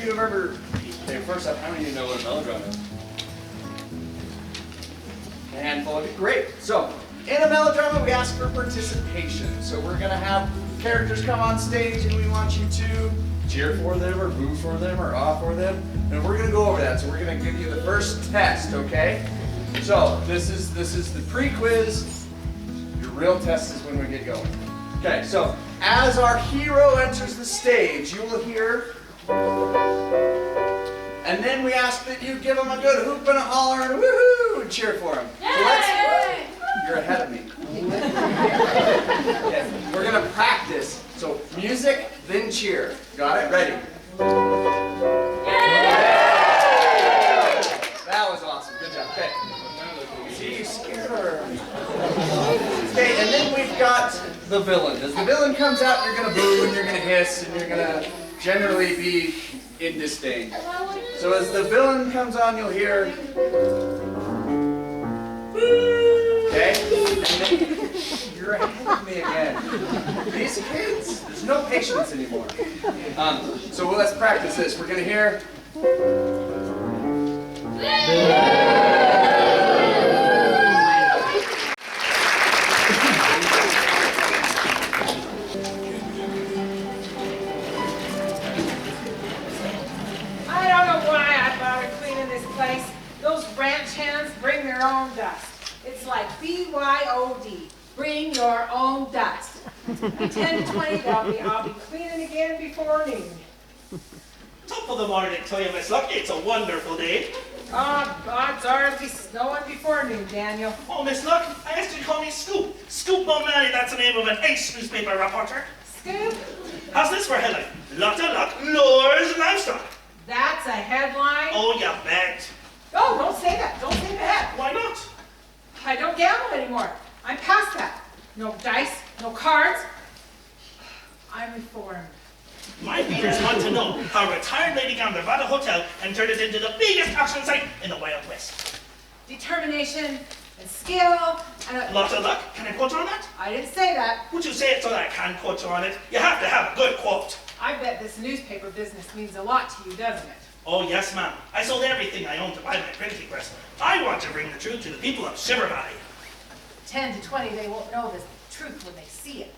of you have ever... Okay, first up, how many of you know what a melodrama is? A handful of you. Great. So, in a melodrama, we ask for participation. So we're going to have characters come on stage, and we want you to cheer for them, or boo for them, or awe for them. And we're going to go over that. So we're going to give you the first test, okay? So this is the pre-quiz. Your real test is when we get going. Okay, so as our hero enters the stage, you will hear, and then we ask that you give him a good hoop and a holler and a woohoo and cheer for him. So you're ahead of me. Okay, we're gonna practice. So music, then cheer. Got it? Ready? That was awesome. Good job. Okay. See, you scared her. Okay, and then we've got the villain. As the villain comes out, you're gonna boo and you're gonna hiss and you're gonna generally be in disdain. So as the villain comes on, you'll hear, okay? And then you're ahead of me again. These kids, there's no patience anymore. So let's practice this. We're gonna hear. Those ranch hands bring their own dust. It's like BYOD, bring your own dust. At 10 to 20, I'll be cleaning again before noon. Top of the morning to you, Miss Luck. It's a wonderful day. Oh, odds are it'll be snowing before noon, Daniel. Oh, Miss Luck, I asked you to call me Scoop. Scoop O'Malley, that's the name of an ace newspaper reporter. Scoop? How's this for a headline? Lot of luck, lures livestock. That's a headline? Oh, you bet. Oh, don't say that. Don't say that. Why not? I don't gamble anymore. I'm past that. No dice, no cards. I'm reformed. My readers want to know how a retired lady gambler bought a hotel and turned it into the biggest auction site in the Wild West. Determination and skill and a... Lot of luck. Can I quote you on that? I didn't say that. Would you say it so that I can quote you on it? You have to have a good quote. I bet this newspaper business means a lot to you, doesn't it? Oh, yes, ma'am. I sold everything I owned to buy my printing press. I want to bring the truth to the people of Shiver Valley. 10 to 20, they won't know the truth when they see it.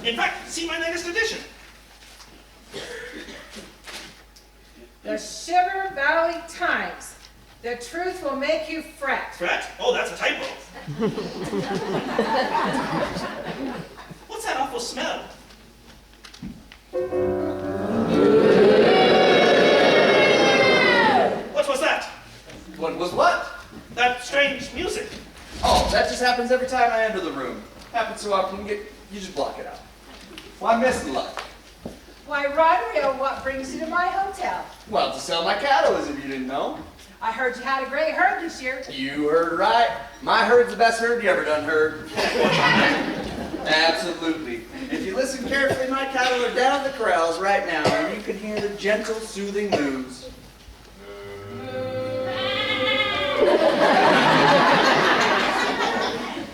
In fact, see my latest edition. The Shiver Valley Times. The truth will make you fret. Fret? Oh, that's a typo. What's that awful smell? What was that? What was what? That strange music. Oh, that just happens every time I enter the room. Happens so often, you just block it out. Well, I'm missing luck. Why, Rodrigo, what brings you to my hotel? Well, to sell my cattle, as if you didn't know. I heard you had a great herd this year. You heard right. My herd's the best herd you ever done heard. Absolutely. If you listen carefully, my cattle are down at the corrals right now, and you can hear the gentle, soothing moves.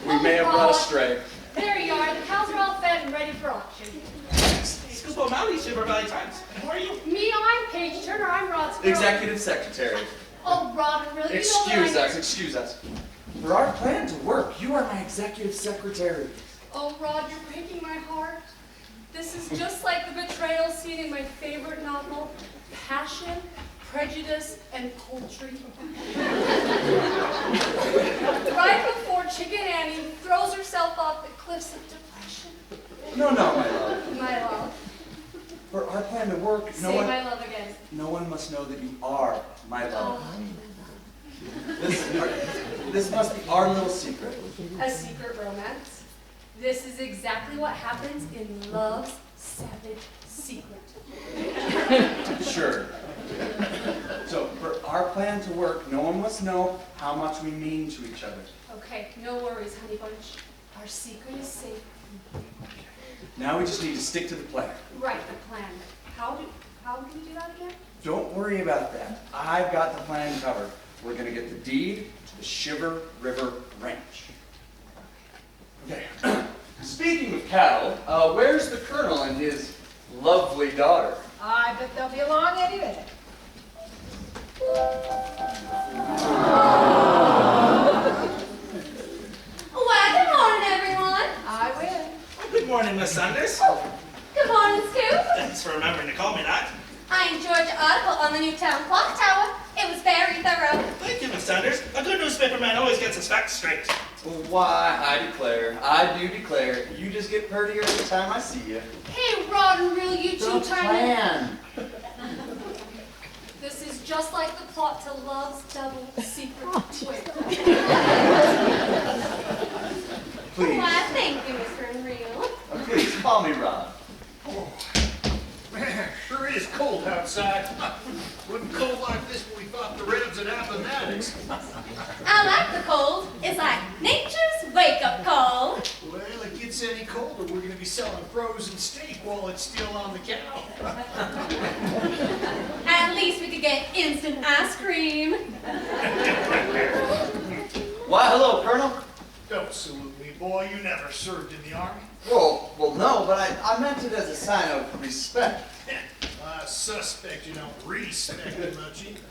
We may have run astray. There you are. The cows are all fed and ready for auction. Scoop O'Malley, Shiver Valley Times. Who are you? Me, I'm Paige Turner. I'm Rod's girl. Executive Secretary. Oh, Rod, really? Excuse us. For our plan to work, you are my Executive Secretary. Oh, Rod, you're breaking my heart. This is just like the betrayal scene in my favorite novel, Passion, Prejudice, and Poultry. Right before Chicken Annie throws herself off the cliffs of depression. No, my love. My love. For our plan to work, Say my love again. No one must know that you are my love. This must be our little secret. A secret romance. This is exactly what happens in love's savage secret. Sure. So, for our plan to work, no one must know how much we mean to each other. Okay, no worries, honey bunch. Our secret is safe. Now we just need to stick to the plan. Right, the plan. How do we do that again? Don't worry about that. I've got the plan covered. We're going to get the deed to the Shiver River Ranch. Okay. Speaking of cattle, where's the colonel and his lovely daughter? I bet they'll be along any minute. Well, good morning, everyone. I win. Good morning, Miss Sanders. Good morning, Scoop. Thanks for remembering to call me that. I enjoyed your article on the new town clock tower. It was very thorough. Thank you, Miss Sanders. A good newspaper man always gets his facts straight. Why, I do declare, you just get prettier every time I see you. Hey, Rod and Reel, you two The trying plan. This is just like the plot to Love's Double Secret Twin. Please, Why, thank you, Mr. Unreal. please call me Rob. Man, sure is cold outside. Wasn't cold like this when we fought the Rebs at Appomattox. I like the cold. It's like nature's wake-up call. Well, if it gets any colder, we're going to be selling frozen steak while it's still on the cow. At least we could get instant ice cream. Why, hello, Colonel. Don't salute me, boy. You never served in the Army. Well, no, but I meant it as a sign of respect. I suspect you don't respect me much either.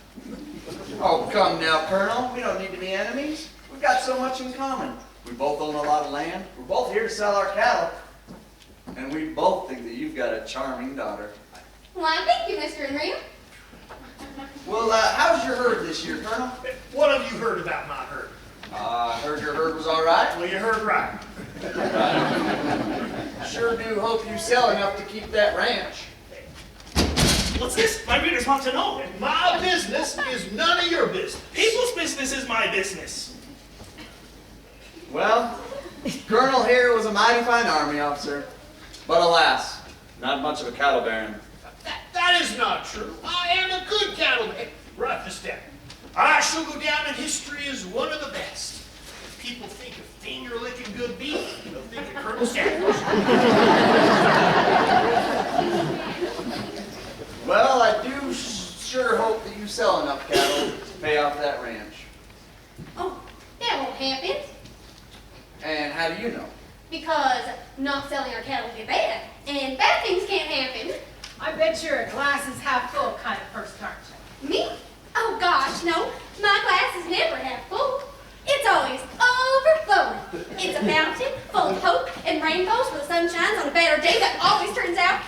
Oh, come now, Colonel. We don't need to be enemies. We've got so much in common. We both own a lot of land. We're both here to sell our cattle. And we both think that you've got a charming daughter. Why, thank you, Mr. Unreal. Well, how's your herd this year, Colonel? What have you heard about my herd? I heard your herd was all right. Well, you heard right. Sure do hope you sell enough to keep that ranch. What's this? My readers want to know. My business is none of your business. People's business is my business. Well, Colonel here was a mighty fine army officer, but alas, not much of a cattle baron. That is not true. I am a good cattleman. Write this down. I shall go down in history as one of the best. If people think of finger-licking good beef, they'll think of Colonel Sanders. Well, I do sure hope that you sell enough cattle to pay off that ranch. Oh, that won't happen. And how do you know? Because not selling our cattle is bad, and bad things can't happen. I bet you're a glasses half full kind of person, aren't you? Me? Oh gosh, no. My glass is never half full. It's always overflowing. It's a fountain full of hope and rainbows where the sun shines on a better day that always turns out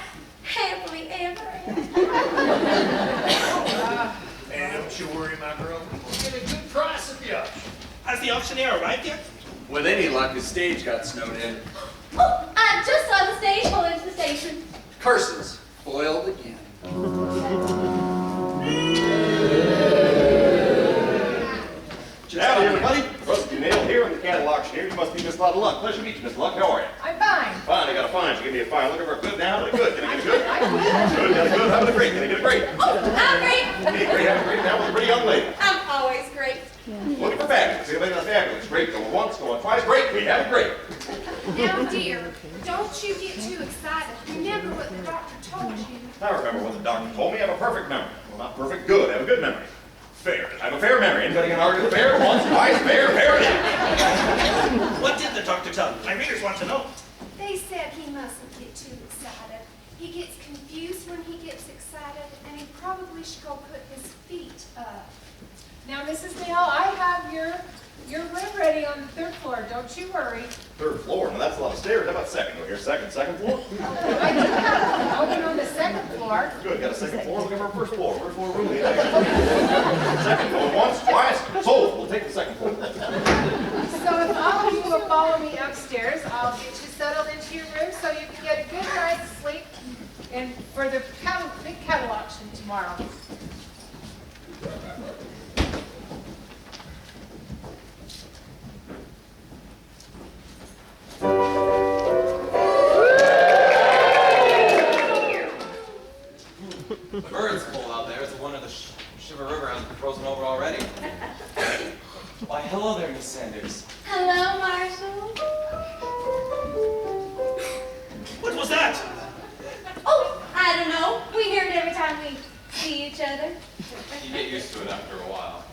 happily ever after. And don't you worry, my girl. We'll get a good price at the auction. Has the auctioneer arrived yet? With any luck, his stage got snowed in. Oh, I just saw the stage pull into the station. Curses, foiled again. Howdy, everybody. Rusty Nail here in the cattle auctioneer. You must be Miss Lot of Luck. Pleasure to meet you, Miss Luck. How are you? I'm fine. Fine. I got a fine. You give me a fine. Looking for a good now. Having a good. Can I get a good? Good. Got a good. Having a great. Can I get a great? Oh, I'm great. Okay, great. Having a great now with a pretty young lady. I'm always great. Looking for fabulous. See if I got fabulous. Great. Going once, going twice. Great. We have a great. Now, dear, don't you get too excited. Remember what the doctor told you. I remember what the doctor told me. I have a perfect memory. Well, not perfect. Good. I have a good memory. Fair. I have a fair memory. Anybody can argue the fair? Once, twice. Fair. Fair. Yeah. What did the doctor tell you? My readers want to know. They said he mustn't get too excited. He gets confused when he gets excited, and he probably should go put his feet up. Now, Mrs. Nail, I have your room ready on the 3rd floor. Don't you worry. 3rd floor. Now that's a lot of stairs. How about second? Over here, second floor. I do have an open on the 2nd floor. Good, got a 2nd floor, looking for a 1st floor. 1st floor room. Second, going once, twice, sold. We'll take the 2nd floor. So if all of you will follow me upstairs, I'll get you settled into your room so you can get a good night's sleep and for the big cattle auction tomorrow. The bird's cold out there. It's the one of the Shiver River has frozen over already. Why, hello there, Miss Sanders. Hello, Marshall. What was that? Oh, I don't know. We hear it every time we see each other. You get used to it after a while.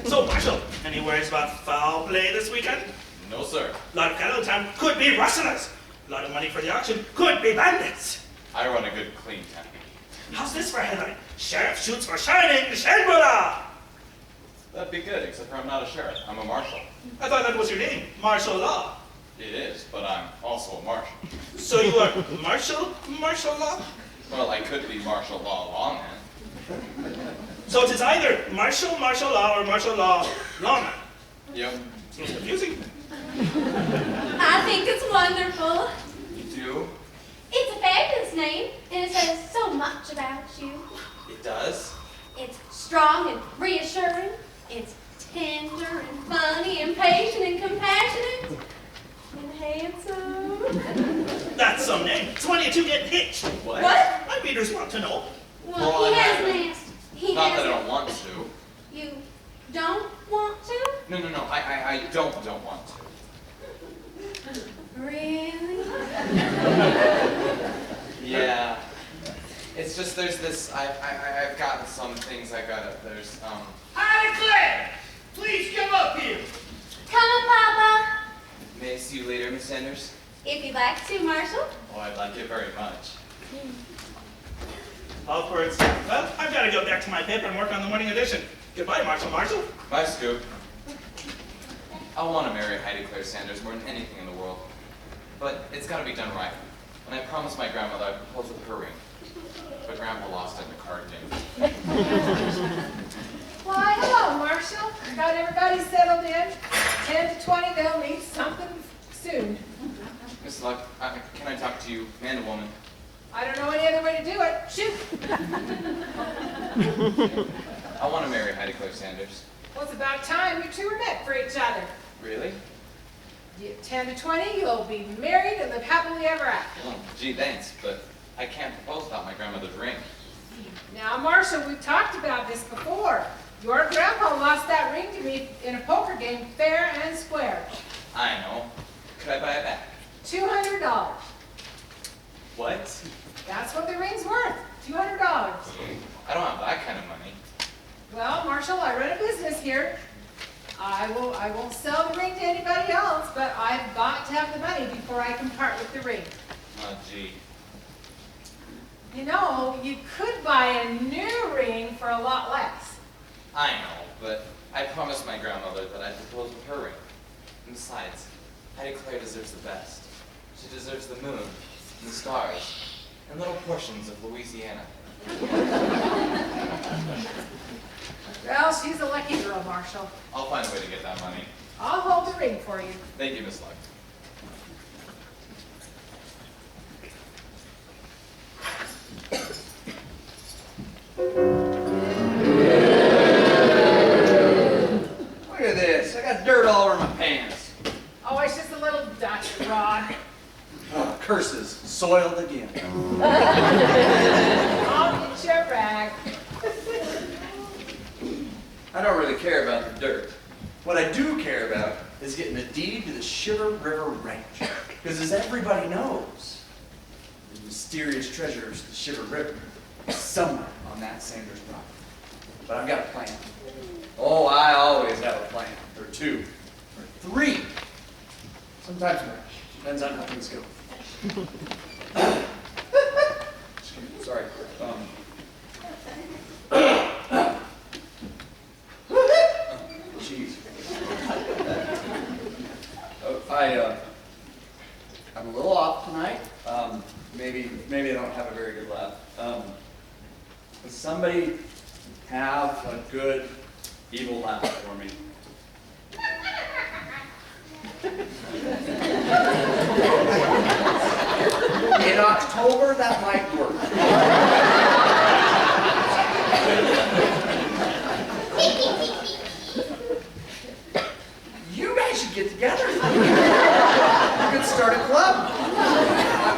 So, Marshal, any worries about foul play this weekend? No, sir. A lot of cattle in town could be rustlers. A lot of money for the auction could be bandits. I run a good, clean town. How's this for a headline? Sheriff shoots for shining Shenmue! That'd be good, except for I'm not a sheriff. I'm a marshal. I thought that was your name, martial law. It is, but I'm also a marshal. So you are martial law? Well, I could be martial law lawman. So it is either martial law, or martial law lawman. Yep. Seems confusing. I think it's wonderful. You do? It's a fabulous name, and it says so much about you. It does? It's strong and reassuring. It's tender and funny and patient and compassionate and handsome. That's some name. So when are you two getting hitched? What? My readers want to know. Well, he has an ass. He Not has that I it. don't want to. You don't want to? No, I don't want to. Really? Yeah. It's just there's this, I've gotten some things there's, Hi, Claire! Please come up here. Come on, Papa. May I see you later, Miss Sanders? If you'd like to, Marshall. Oh, I'd like it very much. Upwards. Well, I've got to go back to my paper and work on the morning edition. Goodbye, Marshall. Bye, Scoop. I want to marry Heidi Claire Sanders more than anything in the world. But it's got to be done right. And I promised my grandmother I'd propose with her ring. But Grandpa lost it in the card game. Why, hello, Marshall. Got everybody settled in. 10 to 20, they'll need something soon. Miss Luck, can I talk to you, man and woman? I don't know any other way to do it. Shoot. I want to marry Heidi Claire Sanders. Well, it's about time you two were met for each other. Really? 10 to 20, you'll be married and live happily ever after. Oh, gee, thanks, but I can't propose without my grandmother's ring. Now, Marshall, we've talked about this before. Your grandpa lost that ring to me in a poker game, fair and square. I know. Could I buy it back? $200. What? That's what the ring's worth, $200. I don't have that kind of money. Well, Marshall, I run a business here. I won't sell the ring to anybody else, but I've got to have the money before I can part with the ring. Oh, gee. You know, you could buy a new ring for a lot less. I know, but I promised my grandmother that I'd propose with her ring. And besides, Heidi Claire deserves the best. She deserves the moon, and the stars, and little portions of Louisiana. Well, she's a lucky girl, Marshall. I'll find a way to get that money. I'll hold the ring for you. Thank you, Miss Luck. Look at this. I got dirt all over my pants. Oh, it's just a little Dutch rod. Oh, curses. Soiled again. I'll get you a rag. I don't really care about the dirt. What I do care about is getting a deed to the Shiver River Ranch. Because as everybody knows, the mysterious treasures of the Shiver River is somewhere on that Sanders property. But I've got a plan. Oh, I always have a plan. Or two. Or three. Sometimes more. Depends on how things go. Sorry. Jeez. I'm a little off tonight. Maybe I don't have a very good laugh. Does somebody have a good evil laugh for me? In October, that might work. You guys should get together. You could start a club.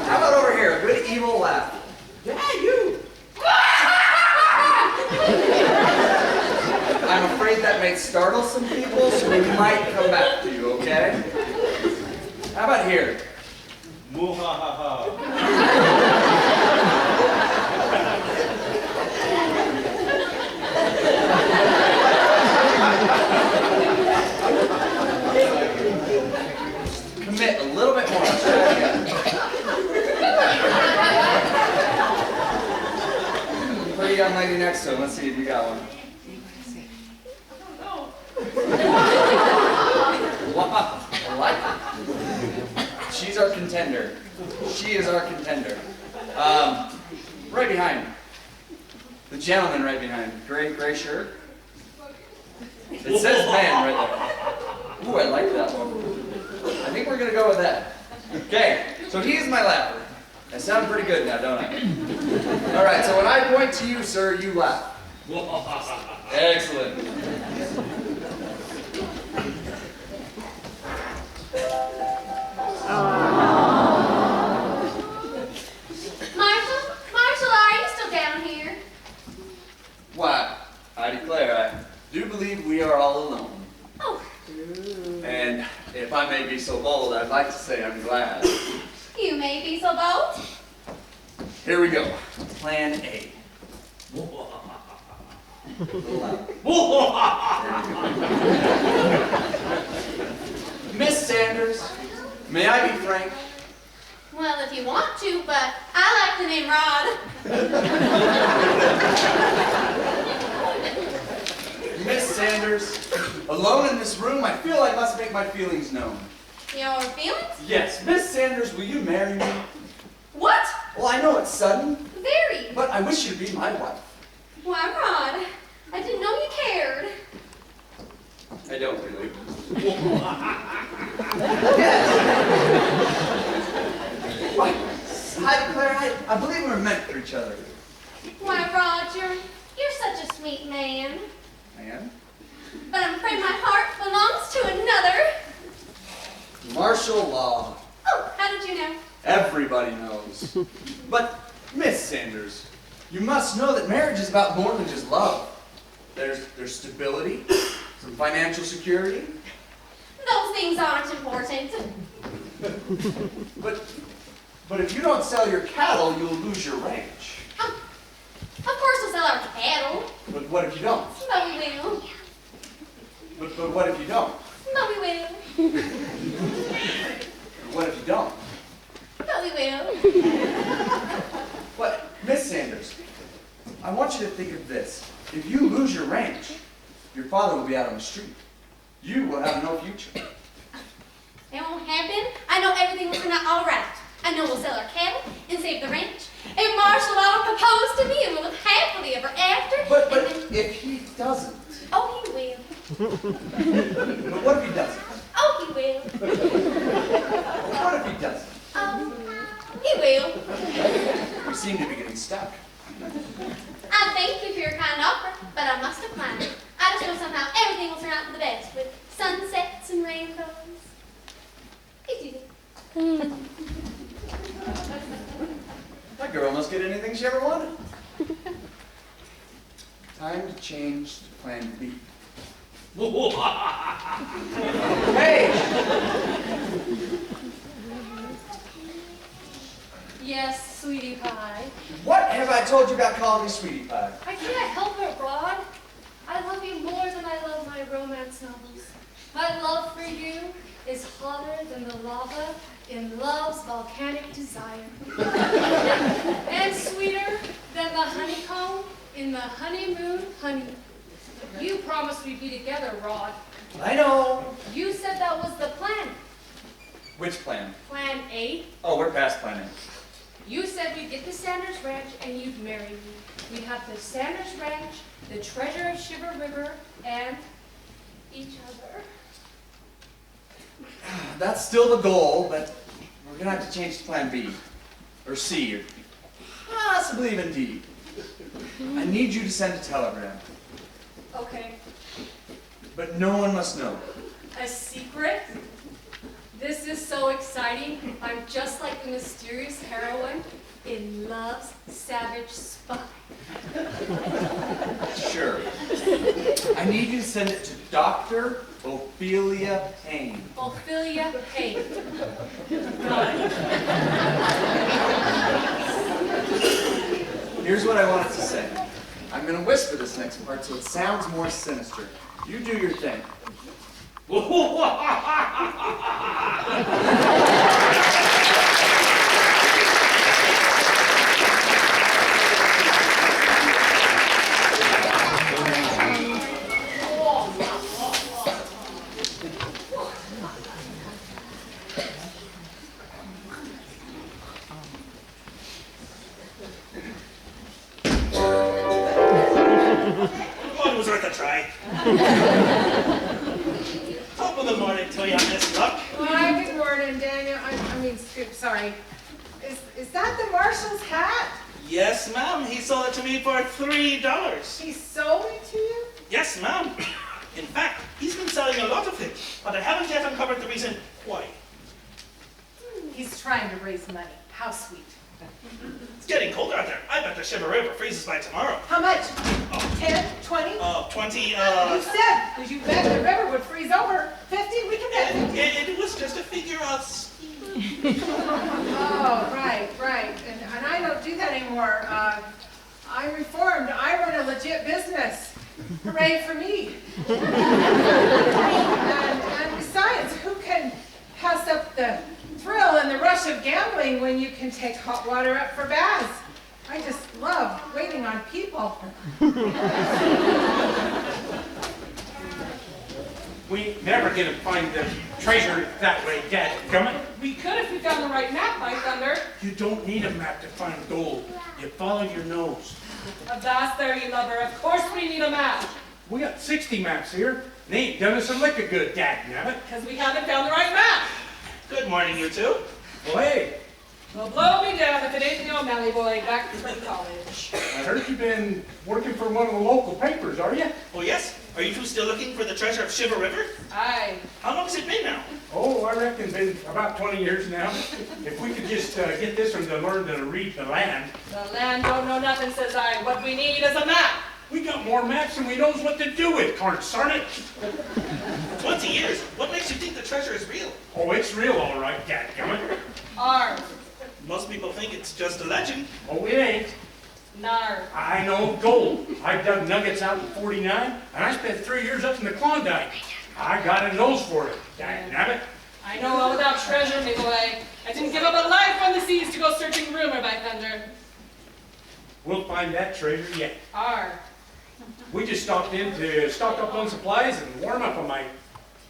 How about over here? A good evil laugh. Yeah, you. I'm afraid that may startle some people, so we might come back to you, okay? How about here? Commit a little bit more. next one. Let's see if you got one. Wow, I like it. She's our contender. She is our contender. Right behind. The gentleman right behind. Gray shirt. It says man right there. Ooh, I like that one. I think we're gonna go with that. Okay, so he's my laugher. I sound pretty good now, don't I? All right, so when I point to you, sir, you laugh. Excellent. Marshall, are you still down here? Why, I declare, I do believe we are all alone. Oh, And if I may be so bold, I'd like to say I'm glad. you may be so bold. Here we go. Plan A. Miss Sanders, may I be frank? Well, if you want to, but I like the name Rod. Miss Sanders, alone in this room, I feel I must make my feelings known. Your feelings? Yes, Miss Sanders, will you marry me? What? Well, I know it's sudden, Very. but I wish you'd be my wife. Why, Rod, I didn't know you cared. I don't really. Why, I declare, I believe we're meant for each other. Why, Roger, you're such a sweet man. I am? But I'm afraid my heart belongs to another. Martial law. Oh, how did you know? Everybody knows. But, Miss Sanders, you must know that marriage is about more than just love. There's stability, some financial security. Those things aren't important. But if you don't sell your cattle, you'll lose your ranch. Of course we'll sell our cattle. But what if you don't? But we will. But what if you don't? But we will. What if you don't? But we will. But, Miss Sanders, I want you to think of this. If you lose your ranch, your father will be out on the street. You will have no future. It won't happen. I know everything will turn out all right. I know we'll sell our cattle and save the ranch. And Marshall will propose to me and we'll live happily ever after. But and then, if he doesn't? oh, he will. But what if he doesn't? Oh, he will. What if he doesn't? He will. You seem to be getting stuck. I thank you for your kind offer, but I must decline. I just know somehow everything will turn out for the best with sunsets and rainbows. Excuse me. That girl must get anything she ever wanted. Time to change to plan B. Hey! Yes, sweetie pie. What have I told you about calling me sweetie pie? I can't help it, Rod. I love you more than I love my romance novels. My love for you is hotter than the lava in love's volcanic desire. And sweeter than the honeycomb in the honeymoon honey. You promised we'd be together, Rod. I know. You said that was the plan. Which plan? Plan A. Oh, we're past plan A. You said we'd get the Sanders Ranch and you'd marry me. We'd have the Sanders Ranch, the treasure of Shiver River, and each other. That's still the goal, but we're gonna have to change to plan B. Or C, or possibly even D. I need you to send a telegram, Okay. but no one must know. A secret? This is so exciting. I'm just like the mysterious heroine in Love's Savage Spy. Sure. I need you to send it to Dr. Ophelia Payne. Ophelia Payne. Here's what I wanted to say. I'm gonna whisper this next part so it sounds more sinister. You do your thing. Well, it was worth a try. Top of the morning to you, Miss Luck. Why, good morning, Daniel. Sorry. Is that the marshal's hat? Yes, ma'am. He sold it to me for $3. He sold it to you? Yes, ma'am. In fact, he's been selling a lot of it, but I haven't yet uncovered the reason why. He's trying to raise money. How sweet. It's getting colder out there. I bet the Shiver River freezes by tomorrow. How much? Oh. 10, 20? 20, You said, because you bet the river would freeze over. 50? We can bet 50. It was just a figure of speech. Oh, right. And I don't do that anymore. I'm reformed. I run a legit business. Hooray for me. and besides, who can pass up the thrill and the rush of gambling when you can take hot water up for baths? I just love waiting on people. We never gonna find the treasure that way, Dad. Coming? We could if we found the right map, my thunder. You don't need a map to find gold. You follow your nose. Avast there, you lover. Of course we need a map. We got 60 maps here. They ain't done us a lick of good, Dad, nabbit. Because we haven't found the right map. Good morning, you two. Well, hey, Well, blow me down if it ain't the O'Malley boy back from college. I heard you've been working for one of the local papers, are you? Oh, yes? Are you two still looking for the treasure of Shiver River? Aye. How long has it been now? Oh, I reckon been about 20 years now. If we could just get this one to learn to read the land. The land don't know nothing, says I. What we need is a map. We got more maps than we knows what to do with, consarn it. 20 years? What makes you think the treasure is real? Oh, it's real all right, dadgummit. Arr. Most people think it's just a legend. Oh, it ain't. Nar. I know gold. I dug nuggets out in 49, and I spent 3 years up in the Klondike. I got a nose for it, dagnabbit. I know all about treasure, me boy. I didn't give up a life on the seas to go searching rumor by thunder. We'll find that treasure yet. Arr. We just stopped in to stock up on supplies and warm up a mite.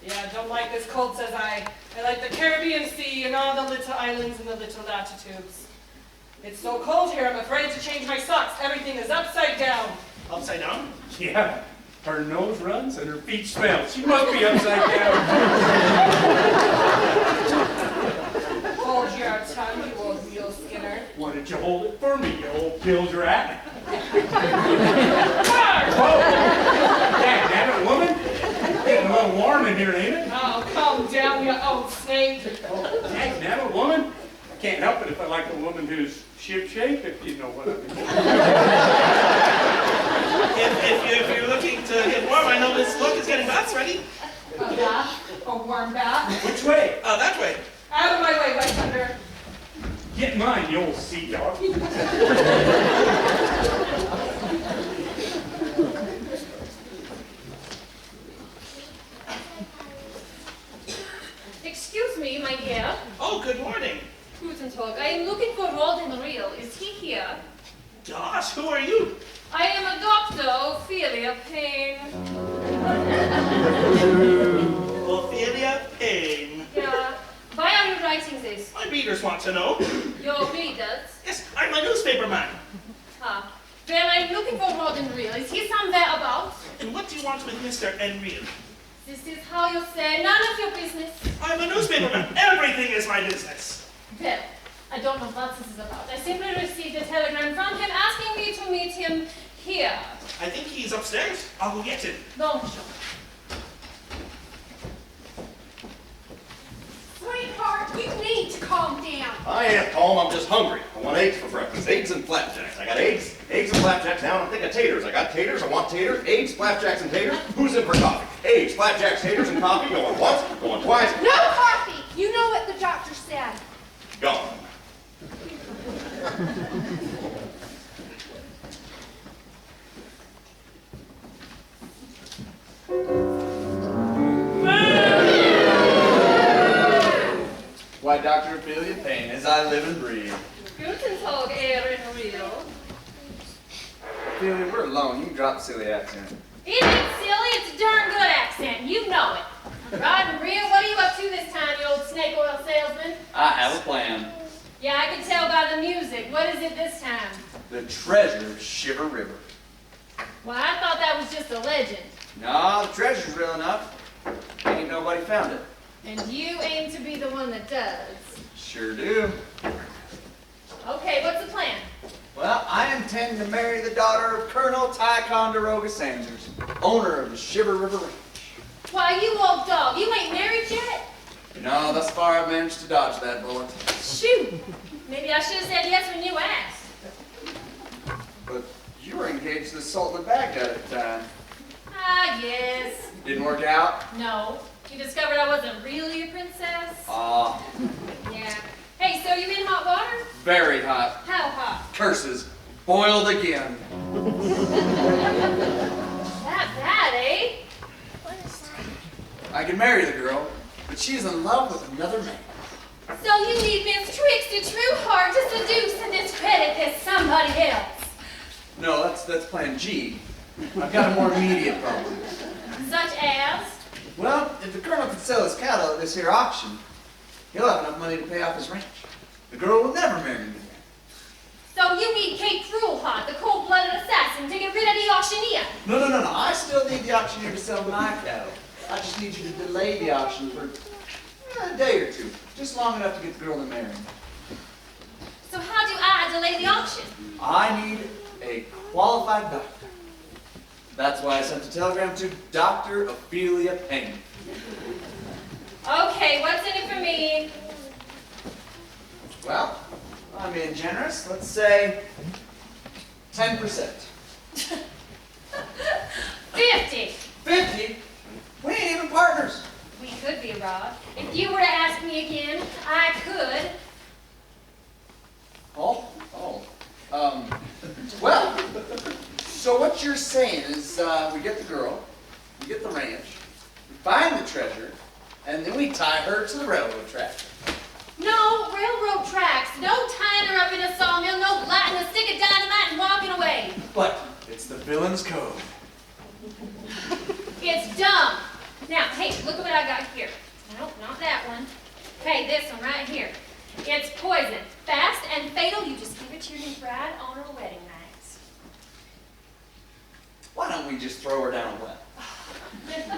Yeah, don't like this cold, says I. I like the Caribbean Sea and all the little islands and the little latitudes. It's so cold here, I'm afraid to change my socks. Everything is upside down. Upside down? Yeah, her nose runs and her feet smell. She must be upside down. Hold your tongue, you old mule skinner. Why don't you hold it for me, you old pill rat? Arr! Whoa! Dagnabbit, woman. Getting a little warm in here, ain't it? Oh, calm down, you old snake. Dagnabbit, woman. I can't help it if I like a woman who's ship-shape, if you know what I mean. If you're looking to get warm, I know Miss Luck is getting baths ready. A bath? A warm bath? Which way? That way. Out of my way, White Thunder. Get mine, you old sea dog. Excuse me, my dear. Oh, good morning. Guten Tag. I am looking for Rolden Reel. Is he here? Gosh, who are you? I am a doctor, Ophelia Payne. Ophelia Payne. Yeah. Why are you writing this? My readers want to know. Your readers? Yes, I'm a newspaper man. Ah. Well, I'm looking for Rolden Reel. Is he somewhere about? And what do you want with Mr. Enreal? This is how you say none of your business. I'm a newspaper man. Everything is my business. Well, I don't know what this is about. I simply received a telegram from him asking me to meet him here. I think he's upstairs. I'll go get him. Don't show. Sweetheart, you need to calm down. I ain't calm, I'm just hungry. I want eggs for breakfast. Eggs and flapjacks. I got eggs. Eggs and flapjacks now. I'm thinking taters. I got taters. I want taters. Eggs, flapjacks, and taters. Who's in for coffee? Eggs, flapjacks, taters, and coffee. Going once, going twice. No coffee. You know what the doctor said. Gone. Why, Dr. Ophelia Payne, as I live and breathe. Guten Tag, Ehrenreal. Ophelia, we're alone. You can drop the silly accent. It ain't silly, it's a darn good accent. You know it. Rod and Rhea, what are you up to this time, you old snake oil salesman? I have a plan. Yeah, I can tell by the music. What is it this time? The treasure of Shiver River. Well, I thought that was just a legend. No, the treasure's real enough. Ain't nobody found it. And you aim to be the one that does. Sure do. Okay, what's the plan? Well, I intend to marry the daughter of Colonel Ticonderoga Sanders, owner of the Shiver River Ranch. Why, you old dog, you ain't married yet? No, thus far I've managed to dodge that bullet. Shoot! Maybe I should have said yes when you asked. But you were engaged to the Sultan of Baghdad at the time. Ah, yes. Didn't work out? No. You discovered I wasn't really a princess? Ah, Yeah. Hey, so you in hot water? very hot. How hot? Curses. Boiled again. That bad, eh? I can marry the girl, but she's in love with another man. So you need Miss Trixie Trueheart to seduce and discredit this somebody else. No, that's plan G. I've got a more immediate problem. Such as? Well, if the colonel can sell his cattle at this here auction, he'll have enough money to pay off his ranch. The girl will never marry me again. So you need Kate Cruelheart, the cold-blooded assassin, to get rid of the auctioneer. No. I still need the auctioneer to sell my cattle. I just need you to delay the auction for a day or two. Just long enough to get the girl to marry me. So how do I delay the auction? I need a qualified doctor. That's why I sent a telegram to Dr. Ophelia Payne. Okay, what's in it for me? Well, I'm being generous. Let's say 10%. 50. 50? We ain't even partners. We could be, Rod. If you were to ask me again, I could. Well, so what you're saying is we get the girl, we get the ranch, we find the treasure, and then we tie her to the railroad track. No railroad tracks, no tying her up in a sawmill, no lighting a stick of dynamite and walking away. But it's the villain's code. It's dumb. Now, hey, look at what I got here. Nope, not that one. Hey, this one right here. It's poison. Fast and fatal. You just give it to your new bride on her wedding night. Why don't we just throw her down a well?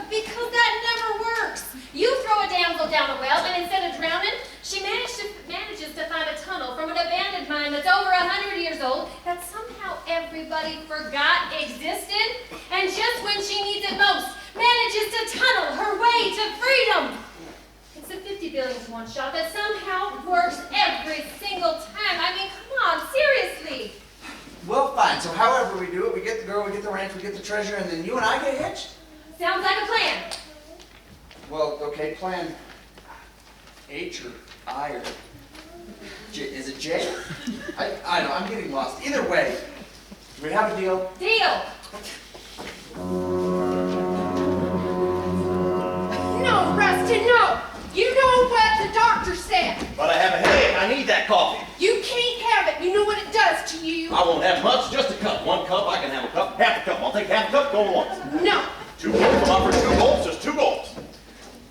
Because that never works. You throw a damsel down a well, and instead of drowning, she manages to find a tunnel from an abandoned mine that's over 100 years old that somehow everybody forgot existed, and just when she needs it most, manages to tunnel her way to freedom. It's a 50 billion to one shot that somehow works every single time. I mean, come on, seriously. Well, fine. So however we do it, we get the girl, we get the ranch, we get the treasure, and then you and I get hitched? Sounds like a plan. Well, okay, plan H or I or J. Is it J? I know, I'm getting lost. Either way, do we have a deal? Deal. No, Rustin, no. You know what the doctor said. But I have a headache. I need that coffee. You can't have it. You know what it does to you. I won't have much, just a cup. One cup, I can have a cup, half a cup. I'll take half a cup, going once. No. 2 gulps, I'm offered 2 gulps, just 2 gulps.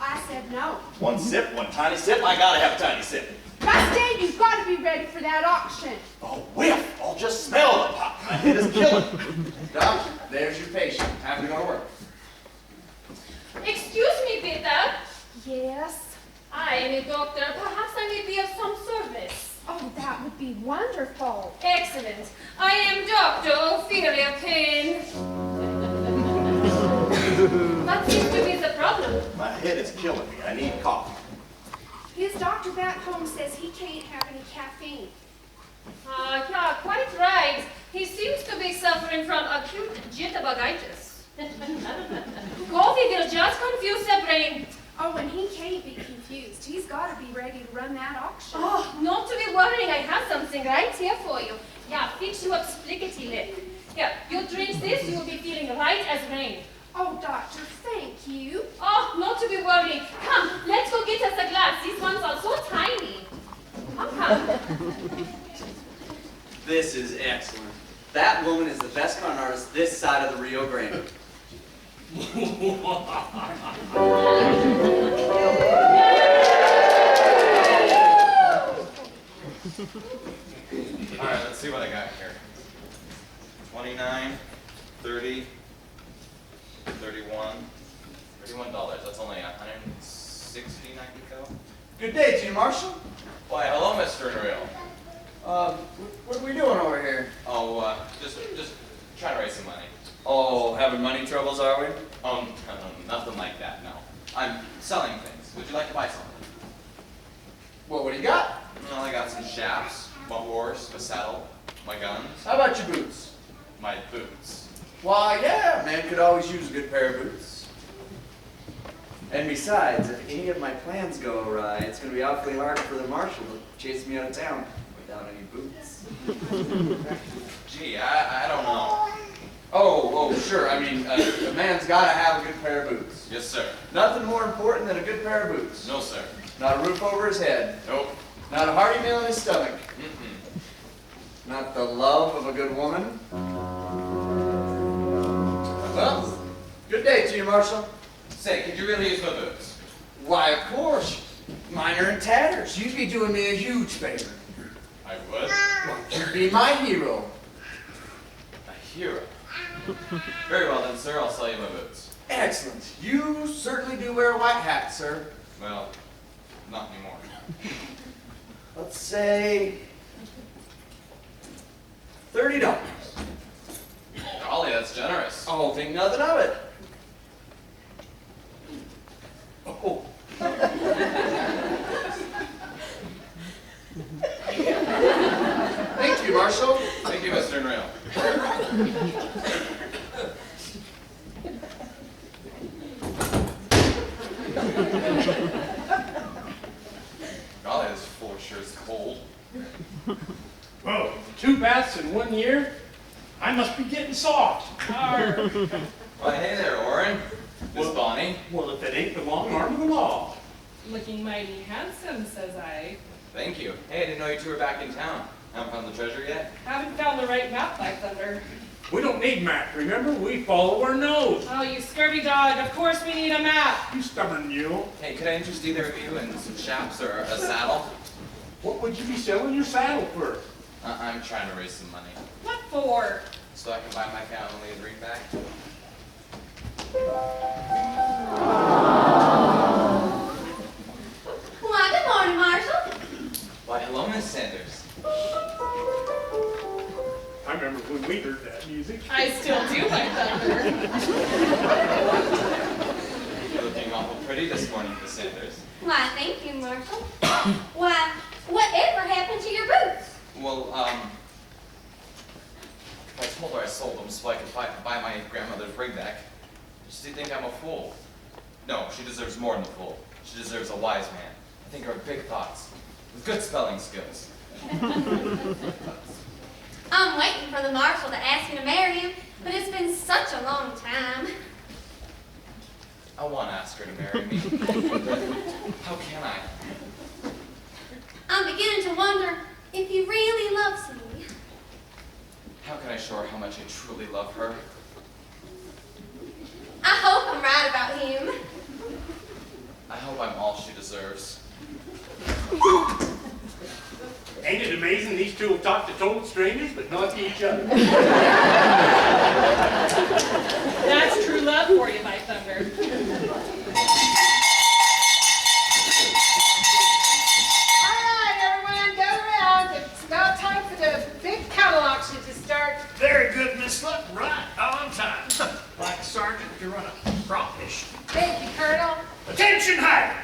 I said no. 1 sip, 1 tiny sip, I gotta have a tiny sip. Rustin, you've got to be ready for that auction. Oh, whiff! I'll just smell the pop. My head is killing. Doc, there's your patient. Time to go to work. Excuse me, Peter. Yes. I am a doctor. Perhaps I may be of some service. Oh, that would be wonderful. Excellent. I am Dr. Ophelia Payne. What seems to be the problem? My head is killing me. I need coffee. His doctor back home says he can't have any caffeine. Yeah, quite right. He seems to be suffering from acute jitterbugitis. Coffee will just confuse the brain. Oh, and he can't be confused. He's got to be ready to run that auction. Oh, not to be worrying. I have something right here for you. Yeah, fix you up splickety lip. Here, you drink this, you will be feeling right as rain. Oh, doctor, thank you. Oh, not to be worrying. Come, let's go get us a glass. These ones are so tiny. Come. This is excellent. That woman is the best con artist this side of the Rio Grande. All right, let's see what I got here. 29, 30, 31, $31. That's only 169 to go. Good day to you, Marshal. Why, hello, Mr. Unreal. What are we doing over here? Oh, just trying to raise some money. Oh, having money troubles, are we? No, nothing like that, no. I'm selling things. Would you like to buy something? Well, what do you got? Well, I got some shafts, my horse, my saddle, my guns, How about your boots? my boots. Why, yeah, a man could always use a good pair of boots. And besides, if any of my plans go awry, it's going to be awfully hard for the marshal to chase me out of town without any boots. Gee, I don't know. Oh, sure. I mean, a man's got to have a good pair of boots. Yes, sir. Nothing more important than a good pair of boots. No, sir. Not a roof over his head. Nope. Not a hearty meal in his stomach. Mm-mm. Not the love of a good woman. Well, good day to you, Marshal. Say, could you really use my boots? Why, of course. Mine are in tatters. You'd be doing me a huge favor. I would. You'd be my hero. A hero. Very well then, sir. I'll sell you my boots. Excellent. You certainly do wear a white hat, sir. Well, not anymore. Let's say $30. Golly, that's generous. Oh, think nothing of it. Oh. Thank you, Marshal. Thank you, Mr. Unreal. Golly, this floor sure is cold. Whoa, 2 baths in 1 year? I must be getting soft. Why, hey there, Orrin. Miss Bonnie. Well, if it ain't the long arm of the law. Looking mighty handsome, says I. Thank you. Hey, I didn't know you two were back in town. Haven't found the treasure yet? Haven't found the right map, by thunder. We don't need map, remember? We follow our nose. Oh, you scurvy dog, of course we need a map. You stubborn mule. Hey, could I interest either of you in some chaps or a saddle? What would you be selling your saddle for? I'm trying to raise some money. What for? So I can buy my family a drink back? Why, good morning, Marshal. Why, hello, Miss Sanders. I remember when we heard that music. I still do, by thunder. You're looking awful pretty this morning, Miss Sanders. Why, thank you, Marshal. Why, whatever happened to your boots? Well, I told her I sold them so I could buy my grandmother's ring back. Does she think I'm a fool? No, she deserves more than a fool. She deserves a wise man. I think her big thoughts, with good spelling skills. I'm waiting for the Marshal to ask me to marry him, but it's been such a long time. I want to ask her to marry me, but how can I? I'm beginning to wonder if he really loves me. How can I show her how much I truly love her? I hope I'm right about him. I hope I'm all she deserves. Ain't it amazing these two will talk to total strangers but not to each other? That's true love for you, by thunder. All right, everyone, gather around. It's about time for the big cattle auction to start. Very good, Miss Luck. Right on time. Like a sergeant to run a crop mission. Thank you, Colonel. Attention, Highway!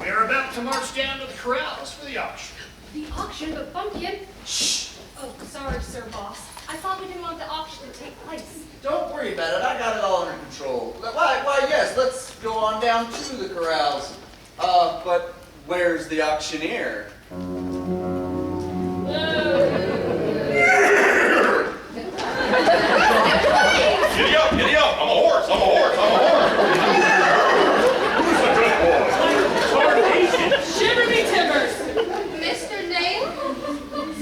We are about to march down to the corrals for the auction. The auction of pumpkin? Shh! Oh, sorry, sir, boss. I thought we didn't want the auction to take place. Don't worry about it. I got it all under control. Why, yes, let's go on down to the corrals. But where's the auctioneer? Giddy up, giddy up. I'm a horse, I'm a horse, I'm a horse. Who's a good boy? Shiver me timbers! Mr. Nail?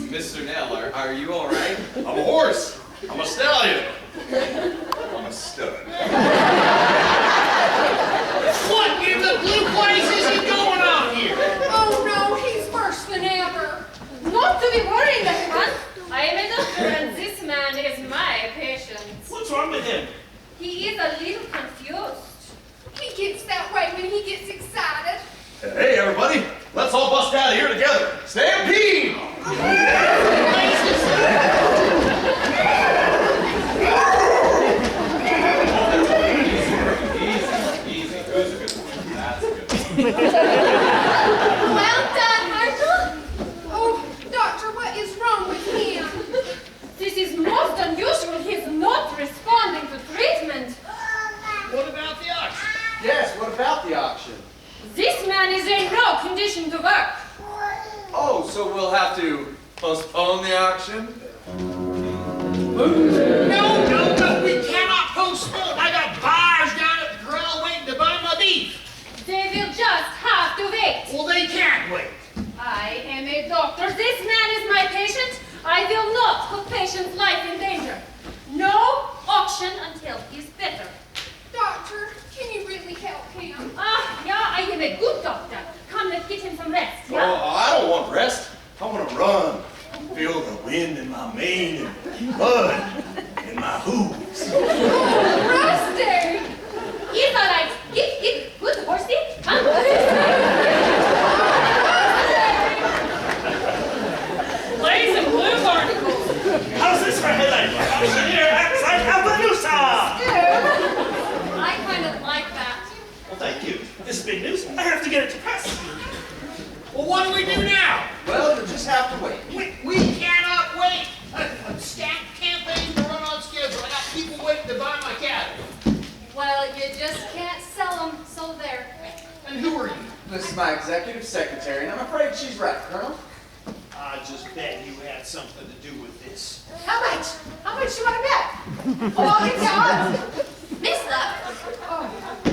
Mr. Nail, are you all right? I'm a horse. I'm a stallion. I'm a stud. What in the blue place is he going on here? Oh no, he's worse than ever. with him? He is a little confused. He gets that way when he gets excited. Hey, everybody, let's all bust out of here together. Stampede! Easy. Who's a good one? That's a good one. Well done, Marshall. Oh, doctor, what is wrong with him? This is most unusual. He's not responding to treatment. What about the auction? Yes, what about the auction? This man is in no condition to work. Oh, so we'll have to postpone the auction? No, we cannot postpone. I got buyers down at the corral waiting to buy my beef. They will just have to wait. Well, they can't wait. I am a doctor. This man is my patient. I will not put patient's life in danger. No auction until he's better. Doctor, can you really help him? Yeah, I am a good doctor. Come, let's get him some rest, Oh, yeah? I don't want rest. I want to run. Feel the wind in my mane and mud in my hooves. Rusty! It's all right. Get good horsey. Come. Lace and blue barnacles. How's this for headline? Auctioneer acts like a Medusa! I kind of like that. Well, thank you. This is big news. I have to get it to press. Well, what do we do now? Well, you just have to wait. We cannot wait. A stacked campaign to run on schedule. I got people waiting to buy my cattle. Well, you just can't sell them, so there. And who are you? This is my executive secretary, and I'm afraid she's right, Colonel. I just bet you had something to do with this. How much? How much do you want to bet? Oh, I'll get the odds. Miss Luck.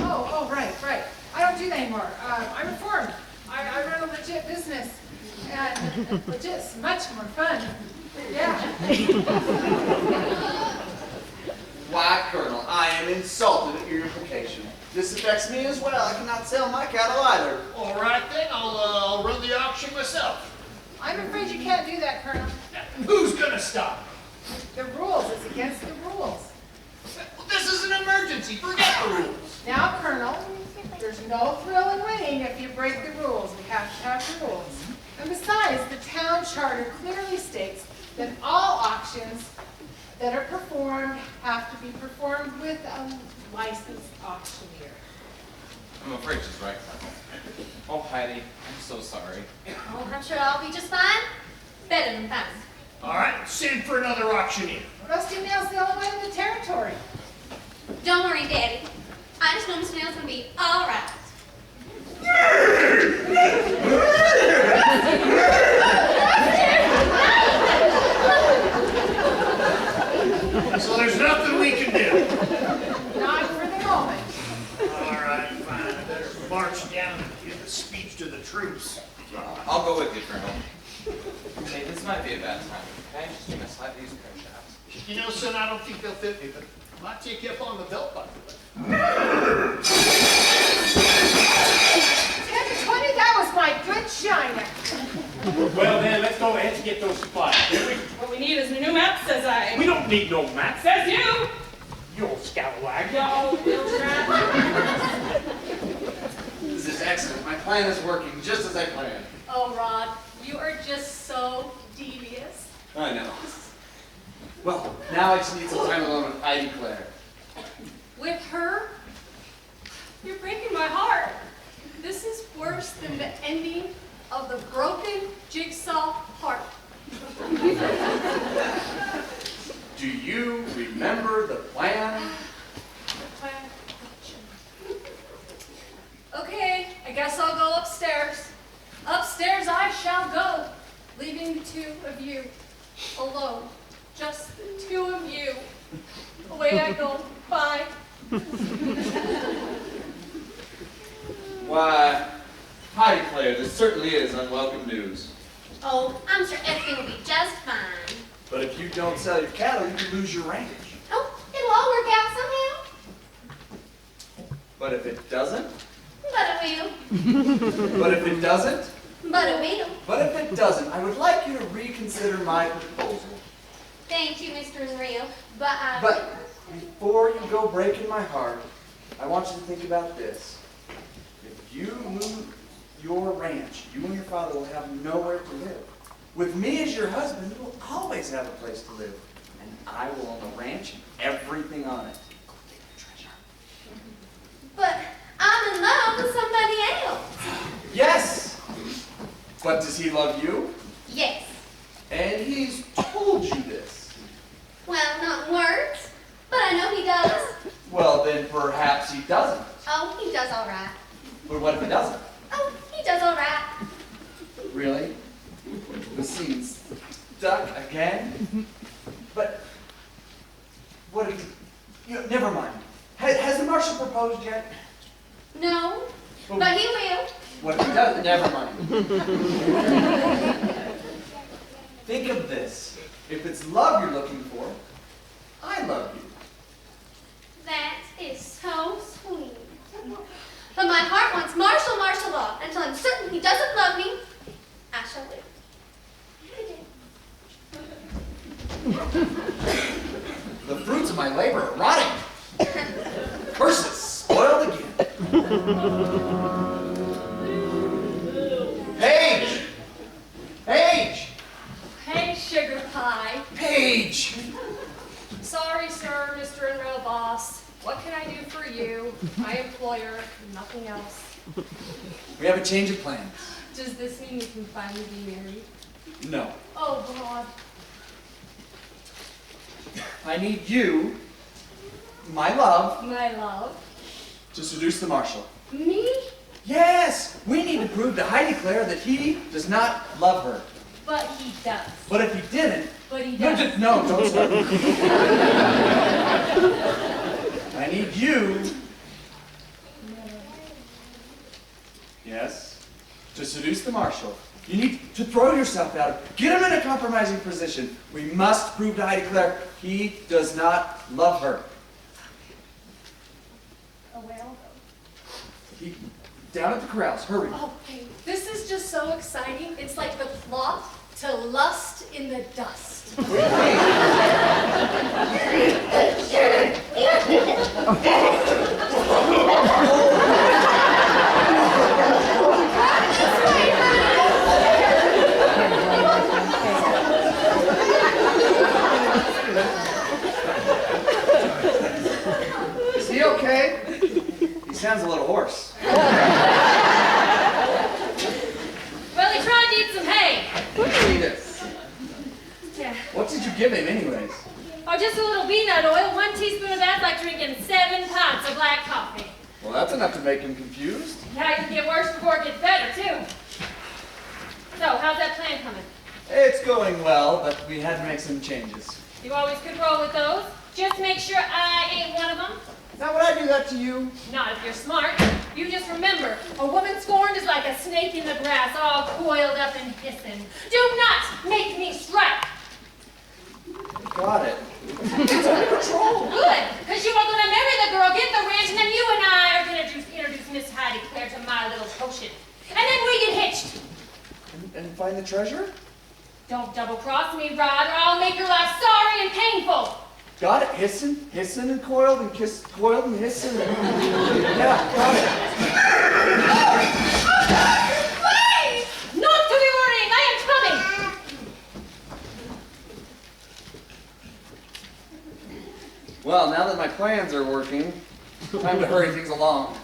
Oh, right. I don't do that anymore. I'm reformed. I run a legit business. And legit's much more fun. Yeah. Why, Colonel, I am insulted at your implication. This affects me as well. I cannot sell my cattle either. All right, then. I'll run the auction myself. I'm afraid you can't do that, Colonel. Who's going to stop? The rules. It's against the rules. This is an emergency. Forget the rules. Now, Colonel, there's no thrill in winning if you break the rules. We have to have rules. And besides, the town charter clearly states that all auctions that are performed have to be performed with a licensed auctioneer. I'm afraid she's right, Colonel. Oh, Heidi, I'm so sorry. Oh, I'm sure I'll be just fine. Better than fine. All right, send for another auctioneer. Rusty Nail's the only one in the territory. Don't worry, Daddy. I just know Miss Nail's gonna be all right. So there's nothing we can do. Not for the moment. All right, fine. I better march down and give a speech to the troops. I'll go with you, Colonel. Hey, this might be a bad time. Can I just give me a slightly used pair of chaps? You know, son, I don't think they'll fit me, but I might take you up on the belt buckle. 10 to 20, that was my good china. Well then, let's go ahead and get those supplies, shall we? What we need is a new map, says I. We don't need no map. Says you! You old scalawag. Yo, Bill Trap. This is excellent. My plan is working just as I planned. Oh, Rod, you are just so devious. I know. Well, now I just need some time alone with Heidi Claire. With her? You're breaking my heart. This is worse than the ending of the broken jigsaw part. Do you remember the plan? Okay, I guess I'll go upstairs. Upstairs I shall go, leaving the two of you alone. Just the two of you. Away I go. Bye. Why, Heidi Claire, this certainly is unwelcome news. Oh, I'm sure everything will be just fine. But if you don't sell your cattle, you can lose your ranch. Oh, it'll all work out somehow. But if it doesn't? But it will. But if it doesn't? But it will. But if it doesn't, I would like you to reconsider my proposal. Thank you, Mr. Enrio. But I... But before you go breaking my heart, I want you to think about this. If you move your ranch, you and your father will have nowhere to live. With me as your husband, you will always have a place to live. And I will own the ranch and everything on it. Go get your treasure. But I'm in love with somebody else. Yes! But does he love you? Yes. And he's told you this. Well, not in words, but I know he does. Well, then perhaps he doesn't. Oh, he does all right. But what if he doesn't? Oh, he does all right. Really? The scene's stuck again? But what if never mind. Has the marshal proposed yet? No, Well, but he will. What if he doesn't? Never mind. Think of this. If it's love you're looking for, I love you. That is so sweet. But my heart wants martial law. Until I'm certain he doesn't love me, I shall live. The fruits of my labor are rotting. Persist, spoiled again. Paige! Paige! Hey, sugar pie. Paige! Sorry, sir, Mr. and Real Boss. What can I do for you? My employer, nothing else. We have a change of plans. Does this mean we can finally be married? No. Oh, God. I need you, my love, to seduce the marshal. Me? Yes! We need to prove to Heidi Claire that he does not love her. But he does. But if he didn't... But he No, does. no, don't start. I need you... Yes? To seduce the marshal. You need to throw yourself at him. Get him in a compromising position. We must prove to Heidi Claire he does not love her. Oh, well. Down at the corrals. Hurry. Oh, this is just so exciting. It's like the plot to Lust in the Dust. Is he okay? He sounds a little hoarse. Well, he tried to eat some hay. Edith. Yeah. What did you give him anyways? Oh, just a little peanut oil. 1 teaspoon of that's like drinking 7 pints of black coffee. Well, that's enough to make him confused. Yeah, it can get worse before it gets better, too. So, how's that plan coming? It's going well, but we had to make some changes. You always could roll with those. Just make sure I ain't one of them. Now, would I do that to you? Not if you're smart. You just remember, a woman scorned is like a snake in the grass, all coiled up and hissing. Do not make me strike. Got it. It's under control. Good, because you are going to marry the girl, get the ranch, and then you and I are going to introduce Miss Heidi Claire to my little potion. And then we get hitched. And find the treasure? Don't double-cross me, Rod, or I'll make your life sorry and painful. Got it. Hissing and coiled and coiled and hissing. Yeah, got it. Please! Not to be worrying, I am coming. Well, now that my plans are working, time to hurry things along.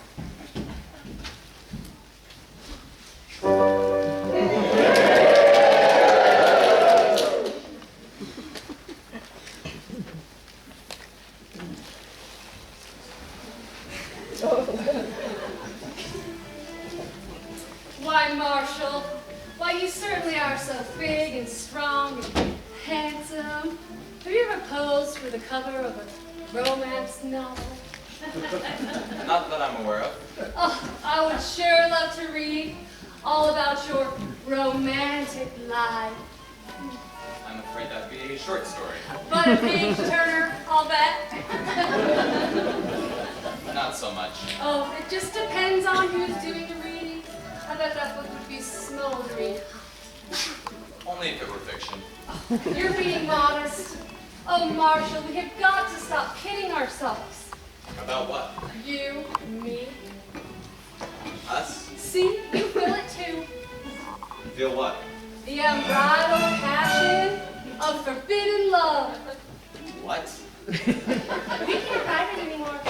Why, Marshall, why, you certainly are so big and strong and handsome. Have you ever posed for the cover of a romance novel? Not that I'm aware of. Oh, I would sure love to read all about your romantic life. I'm afraid that'd be a short story. But a page turner, I'll bet. Not so much. Oh, it just depends on who's doing the reading. I bet that book would be smoldering. Only if it were fiction. You're being modest. Oh, Marshall, we have got to stop kidding ourselves. About what? You, me. Us? See, you feel it too. Feel what? The unbridled passion of forbidden love. What? We can't hide it anymore.